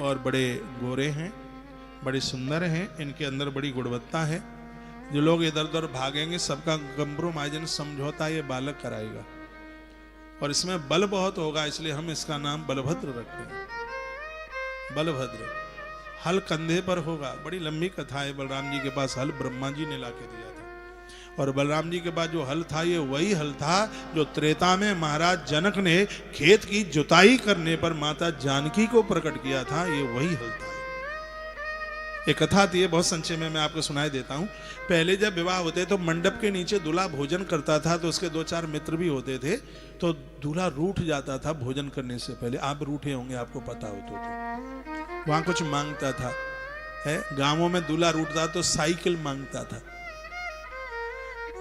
और बड़े गोरे हैं, बड़े सुंदर हैं, इनके अंदर बड़ी गुणवत्ता है। जो लोग इधर उधर भागेंगे सबका कंप्रोमाइजन समझौता ये बालक कराएगा और इसमें बल बहुत होगा, इसलिए हम इसका नाम बलभद्र रखते हैं। बलभद्र, हल कंधे पर होगा। बड़ी लंबी कथा है। बलराम जी के पास हल ब्रह्मा जी ने लाके दिया था और बलराम जी के पास जो हल था ये वही हल था जो त्रेता में महाराज जनक ने खेत की जुताई करने पर माता जानकी को प्रकट किया था, ये वही हल था। एक कथा थी, बहुत संक्षेप में मैं आपको सुनाई देता हूँ। पहले जब विवाह होते तो मंडप के नीचे दूल्हा भोजन करता था, तो उसके 2-4 मित्र भी होते थे, तो दूल्हा रूठ जाता था भोजन करने से पहले। आप रूठे होंगे, आपको पता हो तो वहां कुछ मांगता था, है गांवों में दूल्हा रूठता तो साइकिल मांगता था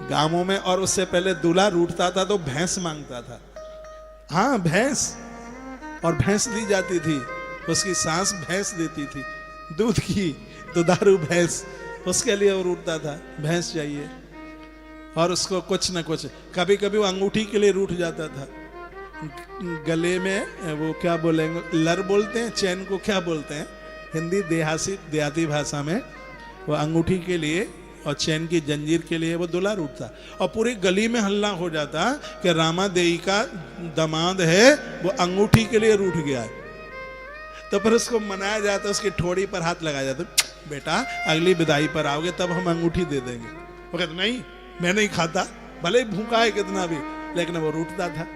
गांवों में, और उससे पहले दूल्हा रूठता था तो भैंस मांगता था। हाँ भैंस, और भैंस दी जाती थी, उसकी सास भैंस देती थी दूध की, दुधारू भैंस, उसके लिए वो रूठता था, भैंस चाहिए। और उसको कुछ न कुछ, कभी कभी वो अंगूठी के लिए रूठ जाता था। गले में वो क्या बोलेंगे, लर बोलते हैं, चैन को क्या बोलते हैं हिंदी देहाती भाषा में, वो अंगूठी के लिए और चैन की जंजीर के लिए वो दूल्हा रूठता। और पूरी गली में हल्ला हो जाता कि रामा देवी का दामाद है वो अंगूठी के लिए रूठ गया है। तो फिर उसको मनाया जाता, उसकी ठोड़ी पर हाथ लगाया जाता, बेटा अगली विदाई पर आओगे तब हम अंगूठी दे देंगे। वो कहता नहीं मैं नहीं खाता, भले ही भूखा है कितना भी, लेकिन वो रूठता था।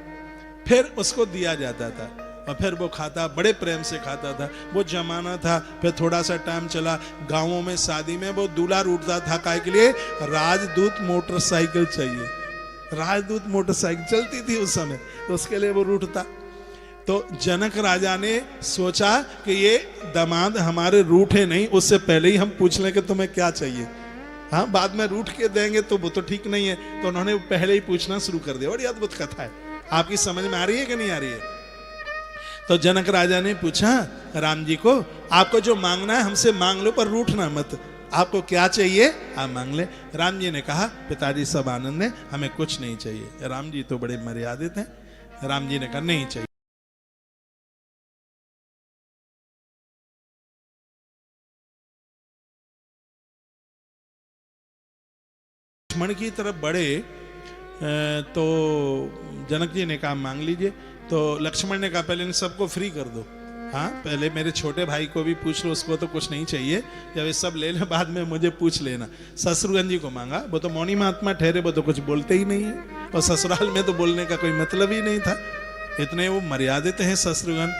फिर उसको दिया जाता था और फिर वो खाता, बड़े प्रेम से खाता था। वो जमाना था। फिर थोड़ा सा टाइम चला, गांवों में शादी में वो दूल्हा रूठता था, काय के लिए, राजदूत मोटरसाइकिल चाहिए। राजदूत मोटरसाइकिल चलती थी उस समय, तो उसके लिए वो रूठता। तो जनक राजा ने सोचा कि ये दामाद हमारे रूठे नहीं, उससे पहले ही हम पूछ लें कि तुम्हें क्या चाहिए। हाँ बाद में रूठ के देंगे तो वो तो ठीक नहीं है, तो उन्होंने पहले ही पूछना शुरू कर दिया। बड़ी अद्भुत कथा है, आपकी समझ में आ रही है कि नहीं आ रही है। तो जनक राजा ने पूछा राम जी को, आपको जो मांगना है हमसे मांग लो, पर रूठना मत, आपको क्या चाहिए आप मांग ले। राम जी ने कहा पिताजी सब आनंद है, हमें कुछ नहीं चाहिए। राम जी तो बड़े मर्यादित हैं। राम जी ने कहा नहीं चाहिए। लक्ष्मण की तरफ बढ़े तो जनक जी ने कहा मांग लीजिए। तो लक्ष्मण ने कहा पहले इन सबको फ्री कर दो, हाँ पहले मेरे छोटे भाई को भी पूछ लो, उसको तो कुछ नहीं चाहिए, जब ये सब ले ले बाद में मुझे पूछ लेना। शत्रुघ्न जी को मांगा, वो तो मौनी महात्मा ठहरे, वो तो कुछ बोलते ही नहीं है, और ससुराल में तो बोलने का कोई मतलब ही नहीं था, इतने वो मर्यादित हैं शत्रुघ्न।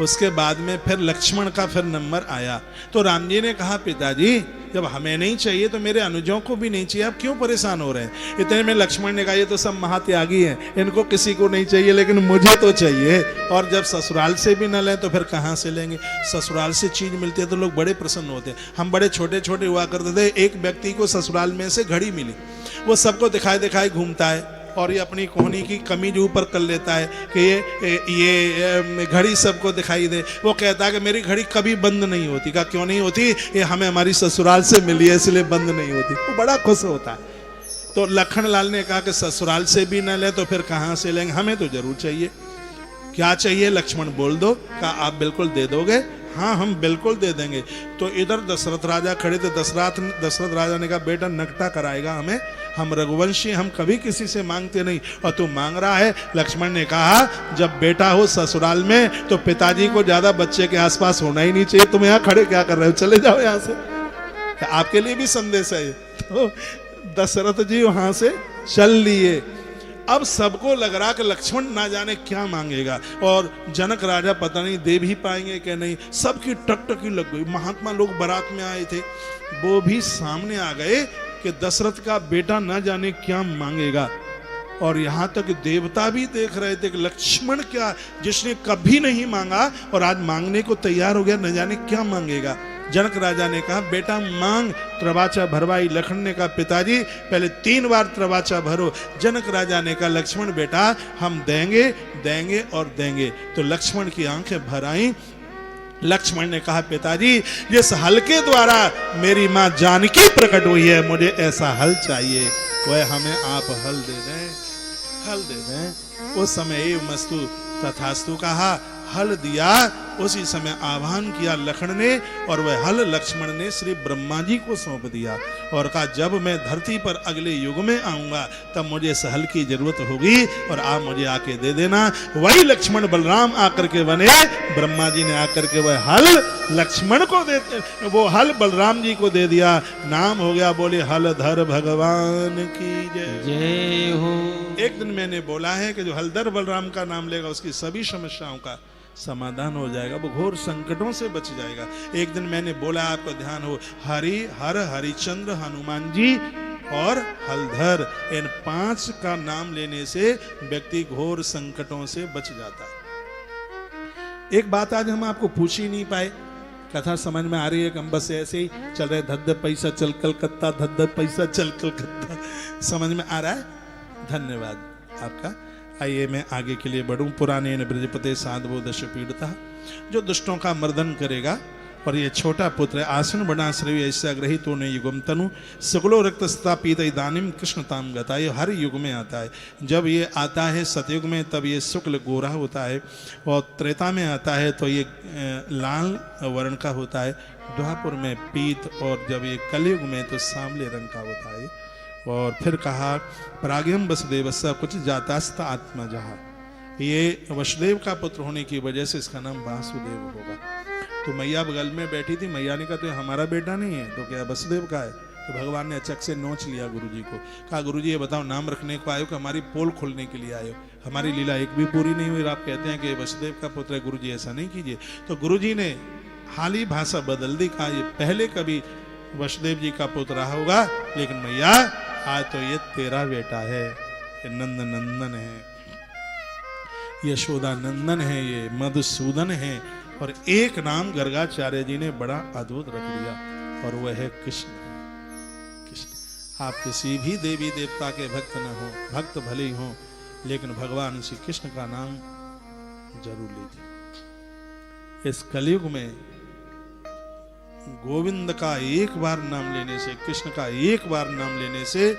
उसके बाद में फिर लक्ष्मण का फिर नंबर आया। तो राम जी ने कहा पिताजी जब हमें नहीं चाहिए तो मेरे अनुजों को भी नहीं चाहिए, आप क्यों परेशान हो रहे हैं। इतने में लक्ष्मण ने कहा ये तो सब महात्यागी हैं, इनको किसी को नहीं चाहिए, लेकिन मुझे तो चाहिए। और जब ससुराल से भी न लें तो फिर कहाँ से लेंगे। ससुराल से चीज मिलती है तो लोग बड़े प्रसन्न होते हैं। हम बड़े छोटे छोटे हुआ करते थे, एक व्यक्ति को ससुराल में से घड़ी मिली, वो सबको दिखाई दिखाई घूमता है और ये अपनी कोहनी की कमीज ऊपर कर लेता है कि ये घड़ी सबको दिखाई दे। वो कहता है कि मेरी घड़ी कभी बंद नहीं होती। कहा क्यों नहीं होती, ये हमें हमारी ससुराल से मिली है इसलिए बंद नहीं होती। वो बड़ा खुश होता है। तो लखन लाल ने कहा कि ससुराल से भी न ले तो फिर कहाँ से लेंगे, हमें तो जरूर चाहिए। क्या चाहिए लक्ष्मण बोल दो। कहा आप बिल्कुल दे दोगे। हाँ हम बिल्कुल दे देंगे। तो इधर दशरथ राजा खड़े थे। दशरथ राजा ने कहा बेटा नकटा कराएगा हमें, हम रघुवंशी, हम कभी किसी से मांगते नहीं और तू मांग रहा है। लक्ष्मण ने कहा जब बेटा हो ससुराल में तो पिताजी को ज्यादा बच्चे के आसपास होना ही नहीं चाहिए। तुम यहाँ खड़े क्या कर रहे हो, चले जाओ यहाँ से। आपके लिए भी संदेश है। तो दशरथ जी वहां से चल लिए। अब सबको लग रहा कि लक्ष्मण ना जाने क्या मांगेगा और जनक राजा पता नहीं दे भी पाएंगे कि नहीं। सबकी टकटकी लग गई। महात्मा लोग बारात में आए थे, वो भी सामने आ गए कि दशरथ का बेटा ना जाने क्या मांगेगा। और यहां तक देवता भी देख रहे थे कि लक्ष्मण क्या, जिसने कभी नहीं मांगा और आज मांगने को तैयार हो गया, न जाने क्या मांगेगा। जनक राजा ने कहा बेटा मांग। त्रवाचा भरवाई। लखन ने कहा पिताजी पहले 3 बार त्रवाचा भरो। जनक राजा ने कहा लक्ष्मण बेटा हम देंगे देंगे और देंगे। तो लक्ष्मण की आंखें भर आई। लक्ष्मण ने कहा पिताजी जिस हल के द्वारा मेरी मां जानकी प्रकट हुई है, मुझे ऐसा हल चाहिए, वह हमें आप हल दे दें, हल दे दें। उस समय एव मस्तु तथास्तु कहा, हल दिया। उसी समय आह्वान किया लखन ने और वह हल लक्ष्मण ने श्री ब्रह्मा जी को सौंप दिया और कहा जब मैं धरती पर अगले युग में आऊंगा तब मुझे इस हल की जरूरत होगी और आप मुझे आके दे देना। वही लक्ष्मण बलराम आकर के बने। ब्रह्मा जी ने आकर के वह हल लक्ष्मण को दे, वो हल बलराम जी को दे दिया। नाम हो गया बोले हलधर भगवान की जय जय हो। एक दिन मैंने बोला है कि जो हलधर बलराम का नाम लेगा उसकी सभी समस्याओं का समाधान हो जाएगा, वो घोर संकटों से बच जाएगा। एक दिन मैंने बोला आपको ध्यान हो, हरिचंद्र हनुमान जी और हलधर, इन 5 का नाम लेने से व्यक्ति घोर संकटों से बच जाता है। एक बात आज हम आपको पूछ ही नहीं पाए, कथा समझ में आ रही है कि हम बस ऐसे ही चल रहे, धद पैसा चल कलकत्ता, धद पैसा चल कलकत्ता। समझ में आ रहा है? धन्यवाद आपका। आइए मैं आगे के लिए बढ़ूं। पुराने ब्रजपते साधवो दश पीड़ता, जो दुष्टों का मर्दन करेगा। और ये छोटा पुत्र आसन बना श्रेय ऐसा ग्रहित तो ने युगम तनु सगलो रक्त स्थापित इदानिम कृष्णताम गता। ये हर युग में आता है। जब ये आता है सतयुग में तब ये शुक्ल गोरा होता है और त्रेता में आता है तो ये लाल वर्ण का होता है, द्वापर में पीत और जब ये कलयुग में तो सांवले रंग का होता है। और फिर कहा प्राग्यम वसुदेवस्य कुछ जातास्ता आत्मा जहा, ये वसुदेव का पुत्र होने की वजह से इसका नाम वासुदेव होगा। तो मैया बगल में बैठी थी, मैया ने कहा तो हमारा बेटा नहीं है, तो क्या वसुदेव का है? तो भगवान ने अचक से नोच लिया गुरुजी को। कहा गुरुजी ये बताओ नाम रखने को आयो कि हमारी पोल खोलने के लिए आयो? हमारी लीला एक भी पूरी नहीं हुई, आप कहते हैं कि वसुदेव का पुत्र है। गुरुजी ऐसा नहीं कीजिए। तो गुरुजी ने हाल ही भाषा बदल दी। कहा ये पहले कभी वसुदेव जी का पुत्र रहा होगा, लेकिन मैया आज तो ये तेरा बेटा है, ये नंद नंदन है, यशोदा नंदन है, ये मधुसूदन है। और एक नाम गर्गाचार्य जी ने बड़ा अद्भुत रख दिया और वह है कृष्ण। कृष्ण। आप किसी भी देवी देवता के भक्त न हो, भक्त भले ही हो, लेकिन भगवान श्री कृष्ण का नाम जरूर लीजिए। इस कलयुग में गोविंद का एक बार नाम लेने से, कृष्ण का एक बार नाम लेने से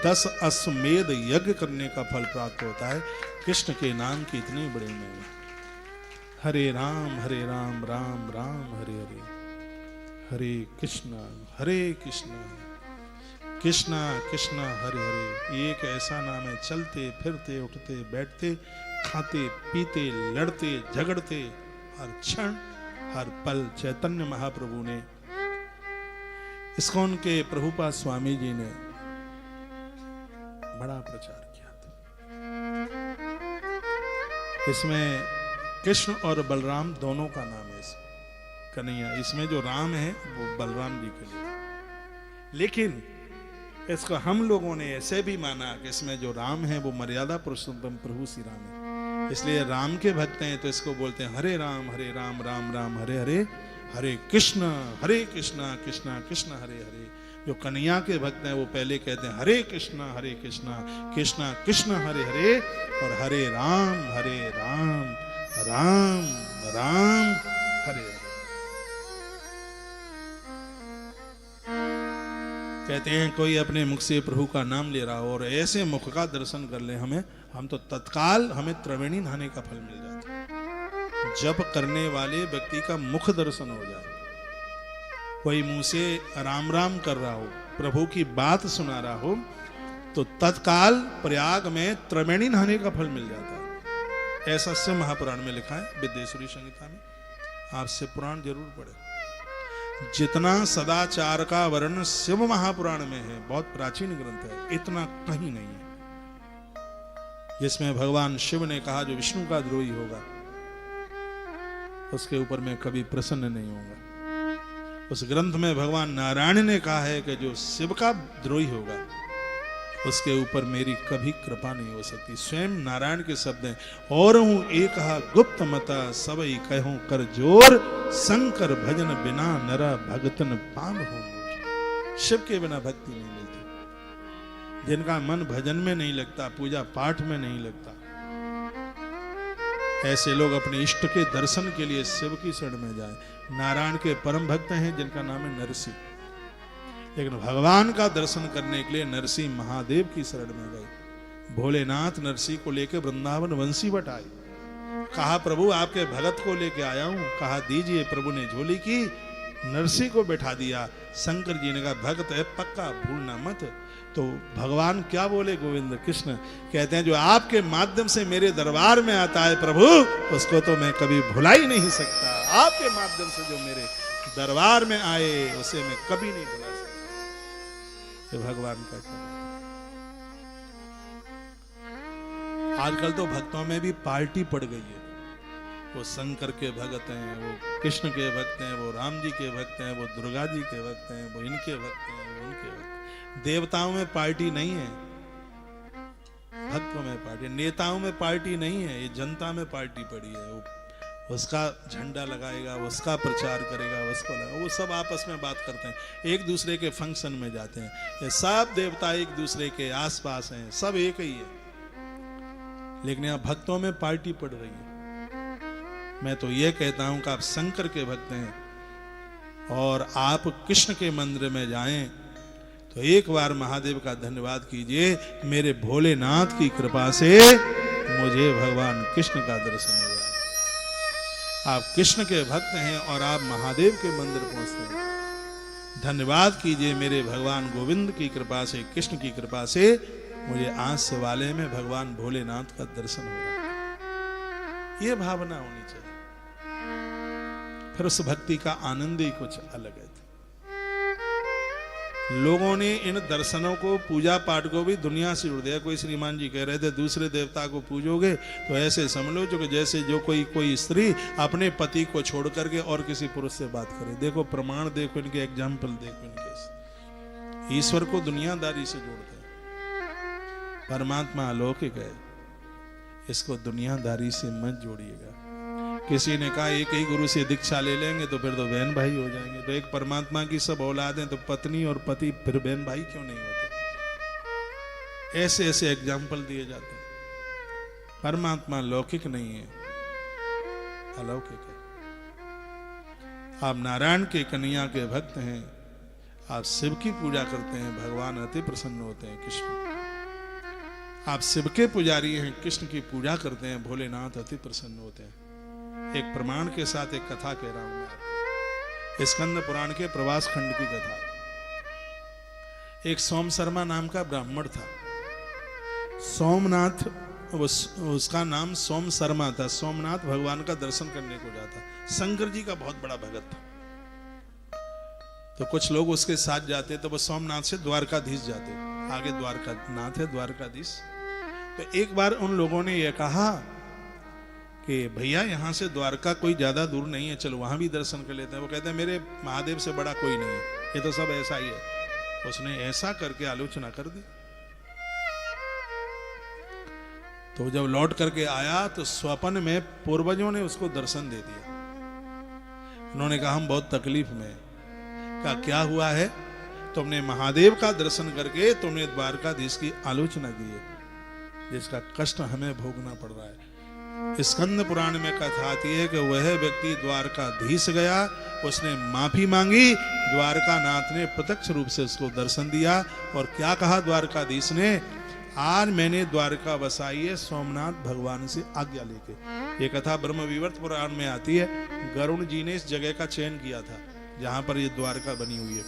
10 अश्वमेध यज्ञ करने का फल प्राप्त होता है। कृष्ण के नाम की इतनी बड़ी महिमा। हरे राम राम राम हरे हरे, हरे कृष्णा कृष्णा कृष्णा हरे हरे। ये एक ऐसा नाम है, चलते फिरते उठते बैठते खाते पीते लड़ते झगड़ते हर क्षण हर पल चैतन्य महाप्रभु ने, इस्कॉन के प्रभुपाद स्वामी जी ने बड़ा प्रचार किया था। इसमें कृष्ण और बलराम दोनों का नाम है कन्हैया। इसमें जो राम है वो बलराम जी के लिए, लेकिन इसको हम लोगों ने ऐसे भी माना कि इसमें जो राम है वो मर्यादा पुरुषोत्तम प्रभु श्री राम है, इसलिए राम के भक्त हैं तो इसको बोलते हैं हरे राम राम राम हरे हरे, हरे कृष्ण कृष्ण कृष्ण हरे हरे। जो कन्हैया के भक्त हैं वो पहले कहते हैं हरे कृष्ण कृष्ण कृष्ण हरे हरे और हरे राम राम राम हरे हरे। कहते हैं कोई अपने मुख से प्रभु का नाम ले रहा हो और ऐसे मुख का दर्शन कर ले हमें, हम तो तत्काल हमें त्रिवेणी नहाने का फल मिल जाता है। जप करने वाले व्यक्ति का मुख दर्शन हो जाए, कोई मुंह से राम राम कर रहा हो, प्रभु की बात सुना रहा हो, तो तत्काल प्रयाग में त्रिवेणी नहाने का फल मिल जाता है। ऐसा शिव महापुराण में लिखा है, विद्येश्वरी संहिता में। आप शिव पुराण जरूर पढ़े। जितना सदाचार का वर्णन शिव महापुराण में है, बहुत प्राचीन ग्रंथ है, इतना कहीं नहीं है। जिसमें भगवान शिव ने कहा जो विष्णु का द्रोही होगा उसके ऊपर मैं कभी प्रसन्न नहीं होऊंगा। उस ग्रंथ में भगवान नारायण ने कहा है कि जो शिव का द्रोही होगा उसके ऊपर मेरी कभी कृपा नहीं हो सकती। स्वयं नारायण के शब्द हैं, और हूं एक गुप्त मता सबई कहूं कर जोर, शंकर भजन बिना नरा भगतन पाम हो। शिव के बिना भक्ति नहीं मिलती। जिनका मन भजन में नहीं लगता, पूजा पाठ में नहीं लगता, ऐसे लोग अपने इष्ट के दर्शन के लिए शिव की शरण में जाएं। नारायण के परम भक्त हैं जिनका नाम है नरसिंह, लेकिन भगवान का दर्शन करने के लिए नरसिंह महादेव की शरण में गए। भोलेनाथ नरसिंह को लेकर वृंदावन वंशी बट आए। कहा प्रभु आपके भगत को लेके आया हूं। कहा दीजिए। प्रभु ने झोली की, नरसिंह को बैठा दिया। शंकर जी ने कहा भक्त है पक्का, भूलना मत। तो भगवान क्या बोले, गोविंद कृष्ण कहते हैं जो आपके माध्यम से मेरे दरबार में आता है प्रभु, उसको तो मैं कभी भुला ही नहीं सकता। आपके माध्यम से जो मेरे दरबार में आए उसे मैं कभी नहीं भुला सकता। ये भगवान का कहना है। आजकल तो भक्तों में भी पार्टी पड़ गई है। वो शंकर के भक्त हैं, वो कृष्ण के भक्त हैं, वो राम जी के भक्त हैं, वो दुर्गा जी के भक्त हैं, वो इनके भक्त हैं, वो उनके भक्त हैं। देवताओं में पार्टी नहीं है, भक्तों में पार्टी। नेताओं में पार्टी नहीं है, ये जनता में पार्टी पड़ी है। वो उसका झंडा लगाएगा, उसका प्रचार करेगा, उसको लगाएगा। वो सब आपस में बात करते हैं, एक दूसरे के फंक्शन में जाते हैं। ये सब देवता एक दूसरे के आसपास हैं, सब एक ही है। लेकिन यहाँ भक्तों में पार्टी पड़ रही है। मैं तो ये कहता हूं कि आप शंकर के भक्त हैं और आप कृष्ण के मंदिर में जाएं तो एक बार महादेव का धन्यवाद कीजिए, मेरे भोलेनाथ की कृपा से मुझे भगवान कृष्ण का दर्शन हो जाए। आप कृष्ण के भक्त हैं और आप महादेव के मंदिर पहुंचते हैं। धन्यवाद कीजिए मेरे भगवान गोविंद की कृपा से, कृष्ण की कृपा से मुझे आंस वाले में भगवान भोलेनाथ का दर्शन हो रहा है। यह भावना होनी चाहिए। फिर उस भक्ति का आनंद ही कुछ अलग है। लोगों ने इन दर्शनों को, पूजा पाठ को भी दुनिया से जुड़ दिया। कोई श्रीमान जी कह रहे थे दूसरे देवता को पूजोगे तो ऐसे समझ लो जो जैसे जो कोई स्त्री अपने पति को छोड़ करके और किसी पुरुष से बात करे। देखो प्रमाण, देखो इनके एग्जाम्पल, देखो इनके। ईश्वर को दुनियादारी से जोड़ते हैं। परमात्मा अलौकिक है, इसको दुनियादारी से मत जोड़िएगा। किसी ने कहा एक ही गुरु से दीक्षा ले लेंगे तो फिर तो बहन भाई हो जाएंगे। तो एक परमात्मा की सब औलादें तो पत्नी और पति फिर बहन भाई क्यों नहीं होते? ऐसे ऐसे एग्जाम्पल दिए जाते हैं। परमात्मा लौकिक नहीं है, अलौकिक है। आप नारायण के कन्हैया के भक्त हैं, आप शिव की पूजा करते हैं, भगवान अति प्रसन्न होते हैं। कृष्ण, आप शिव के पुजारी हैं, कृष्ण की पूजा करते हैं, भोलेनाथ अति प्रसन्न होते हैं। एक प्रमाण के साथ एक कथा कह रहा हूं मैं, स्कंद पुराण के प्रवास खंड की कथा। एक सोम शर्मा नाम का ब्राह्मण था। सोमनाथ, उसका नाम सोम शर्मा था। सोमनाथ भगवान का दर्शन करने को जाता। शंकर जी का बहुत बड़ा भगत था। तो कुछ लोग उसके साथ जाते तो वो सोमनाथ से द्वारकाधीश जाते। आगे द्वारकानाथ है, द्वारकाधीश। तो एक बार उन लोगों ने यह कहा कि भैया यहाँ से द्वारका कोई ज्यादा दूर नहीं है, चलो वहां भी दर्शन कर लेते हैं। वो कहते हैं मेरे महादेव से बड़ा कोई नहीं है, ये तो सब ऐसा ही है। उसने ऐसा करके आलोचना कर दी। तो जब लौट करके आया तो स्वप्न में पूर्वजों ने उसको दर्शन दे दिया। उन्होंने कहा हम बहुत तकलीफ में। कहा क्या हुआ है? तुमने महादेव का दर्शन करके तुमने द्वारकाधीश की आलोचना की है, जिसका कष्ट हमें भोगना पड़ रहा है। स्कंद पुराण में कथा आती है कि वह व्यक्ति द्वारकाधीश गया, उसने माफी मांगी, द्वारकानाथ ने प्रत्यक्ष रूप से उसको दर्शन दिया और क्या कहा द्वारकाधीश ने, आज मैंने द्वारका बसाई है सोमनाथ भगवान से आज्ञा लेके। ये कथा ब्रह्म विवर्त पुराण में आती है। गरुण जी ने इस जगह का चयन किया था जहां पर ये द्वारका बनी हुई है।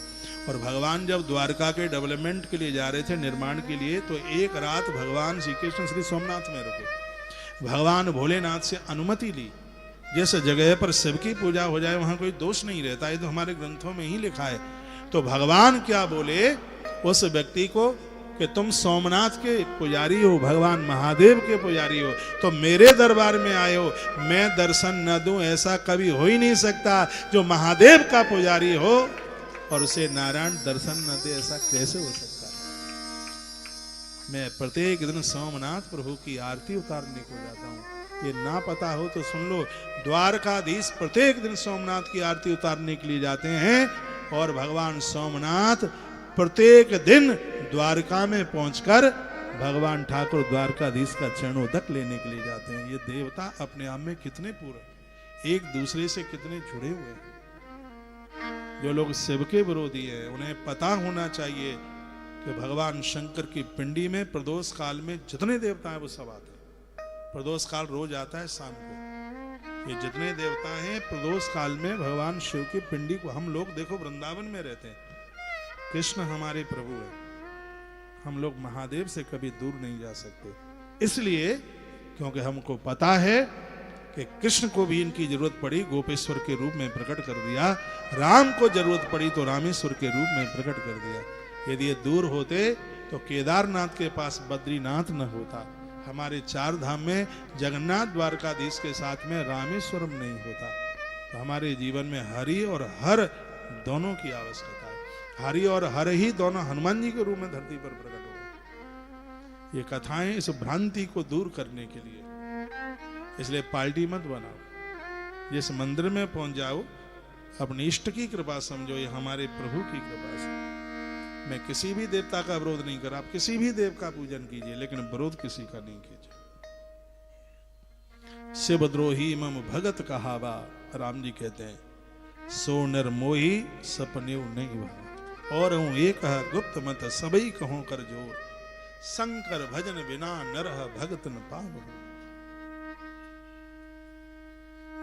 और भगवान जब द्वारका के डेवलपमेंट के लिए जा रहे थे, निर्माण के लिए, तो एक रात भगवान श्री कृष्ण श्री सोमनाथ में रुके। भगवान भोलेनाथ से अनुमति ली, जिस जगह पर शिव की पूजा हो जाए वहां कोई दोष नहीं रहता। ये तो हमारे ग्रंथों में ही लिखा है। तो भगवान क्या बोले उस व्यक्ति को कि तुम सोमनाथ के पुजारी हो, भगवान महादेव के पुजारी हो, तो मेरे दरबार में आए हो, मैं दर्शन न दूं ऐसा कभी हो ही नहीं सकता। जो महादेव का पुजारी हो और उसे नारायण दर्शन न दे, ऐसा कैसे हो सकता है। मैं प्रत्येक दिन सोमनाथ प्रभु की आरती उतारने को जाता हूँ। ये ना पता हो तो सुन लो, द्वारकाधीश प्रत्येक दिन सोमनाथ की आरती उतारने के लिए जाते हैं। और भगवान सोमनाथ प्रत्येक दिन द्वारका में पहुंचकर भगवान ठाकुर द्वारकाधीश का चरणोदक लेने के लिए जाते हैं। ये देवता अपने आप में कितने पूर्ण, एक दूसरे से कितने जुड़े हुए हैं। जो लोग शिव के विरोधी हैं उन्हें पता होना चाहिए कि भगवान शंकर की पिंडी में प्रदोष काल में जितने देवता हैं वो सब आते हैं। प्रदोष काल रोज आता है शाम को। ये जितने देवता हैं प्रदोष काल में भगवान शिव की पिंडी को, हम लोग देखो वृंदावन में रहते हैं, कृष्ण हमारे प्रभु है, हम लोग महादेव से कभी दूर नहीं जा सकते। इसलिए क्योंकि हमको पता है कि कृष्ण को भी इनकी जरूरत पड़ी, गोपेश्वर के रूप में प्रकट कर दिया। राम को जरूरत पड़ी तो रामेश्वर के रूप में प्रकट कर दिया। यदि ये दूर होते तो केदारनाथ के पास बद्रीनाथ न होता। हमारे चार धाम में जगन्नाथ द्वारकाधीश के साथ में रामेश्वरम नहीं होता। तो हमारे जीवन में हरि और हर दोनों की आवश्यकता है। हरि और हर ही दोनों हनुमान जी के रूप में धरती पर प्रकट हो। ये कथाएं इस भ्रांति को दूर करने के लिए, इसलिए पार्टी मत बनाओ। जिस मंदिर में पहुंच जाओ अपने इष्ट की कृपा समझो, ये हमारे प्रभु की कृपा से। मैं किसी भी देवता का विरोध नहीं कर, आप किसी भी देव का पूजन कीजिए, लेकिन विरोध किसी का नहीं कीजिए। शिवद्रोही मम भगत कहावा, राम जी कहते हैं, सो नर मोही सपने नहीं भावा। और हूं एक गुप्त मत सबई कहो कर जोर, शंकर भजन बिना नरह भगत न पावो।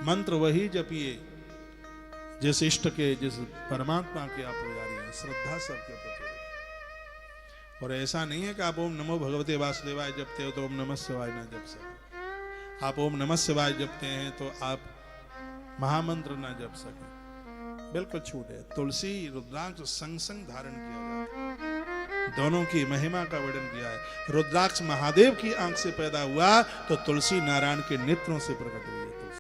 मंत्र वही जपिए जिस इष्ट के, जिस परमात्मा के आप पुजारी हैं। श्रद्धा सबके प्रति। और ऐसा नहीं है कि आप ओम नमो भगवते वासुदेवाय जपते हो तो ओम नमः शिवाय ना जप सके। आप ओम नमः शिवाय जपते हैं तो आप महामंत्र ना जप सके, बिल्कुल छूट है। तुलसी रुद्राक्ष संग संग धारण किया जाता है, दोनों की महिमा का वर्णन किया है। रुद्राक्ष महादेव की आंख से पैदा हुआ तो तुलसी नारायण के नेत्रों से प्रकट हुई।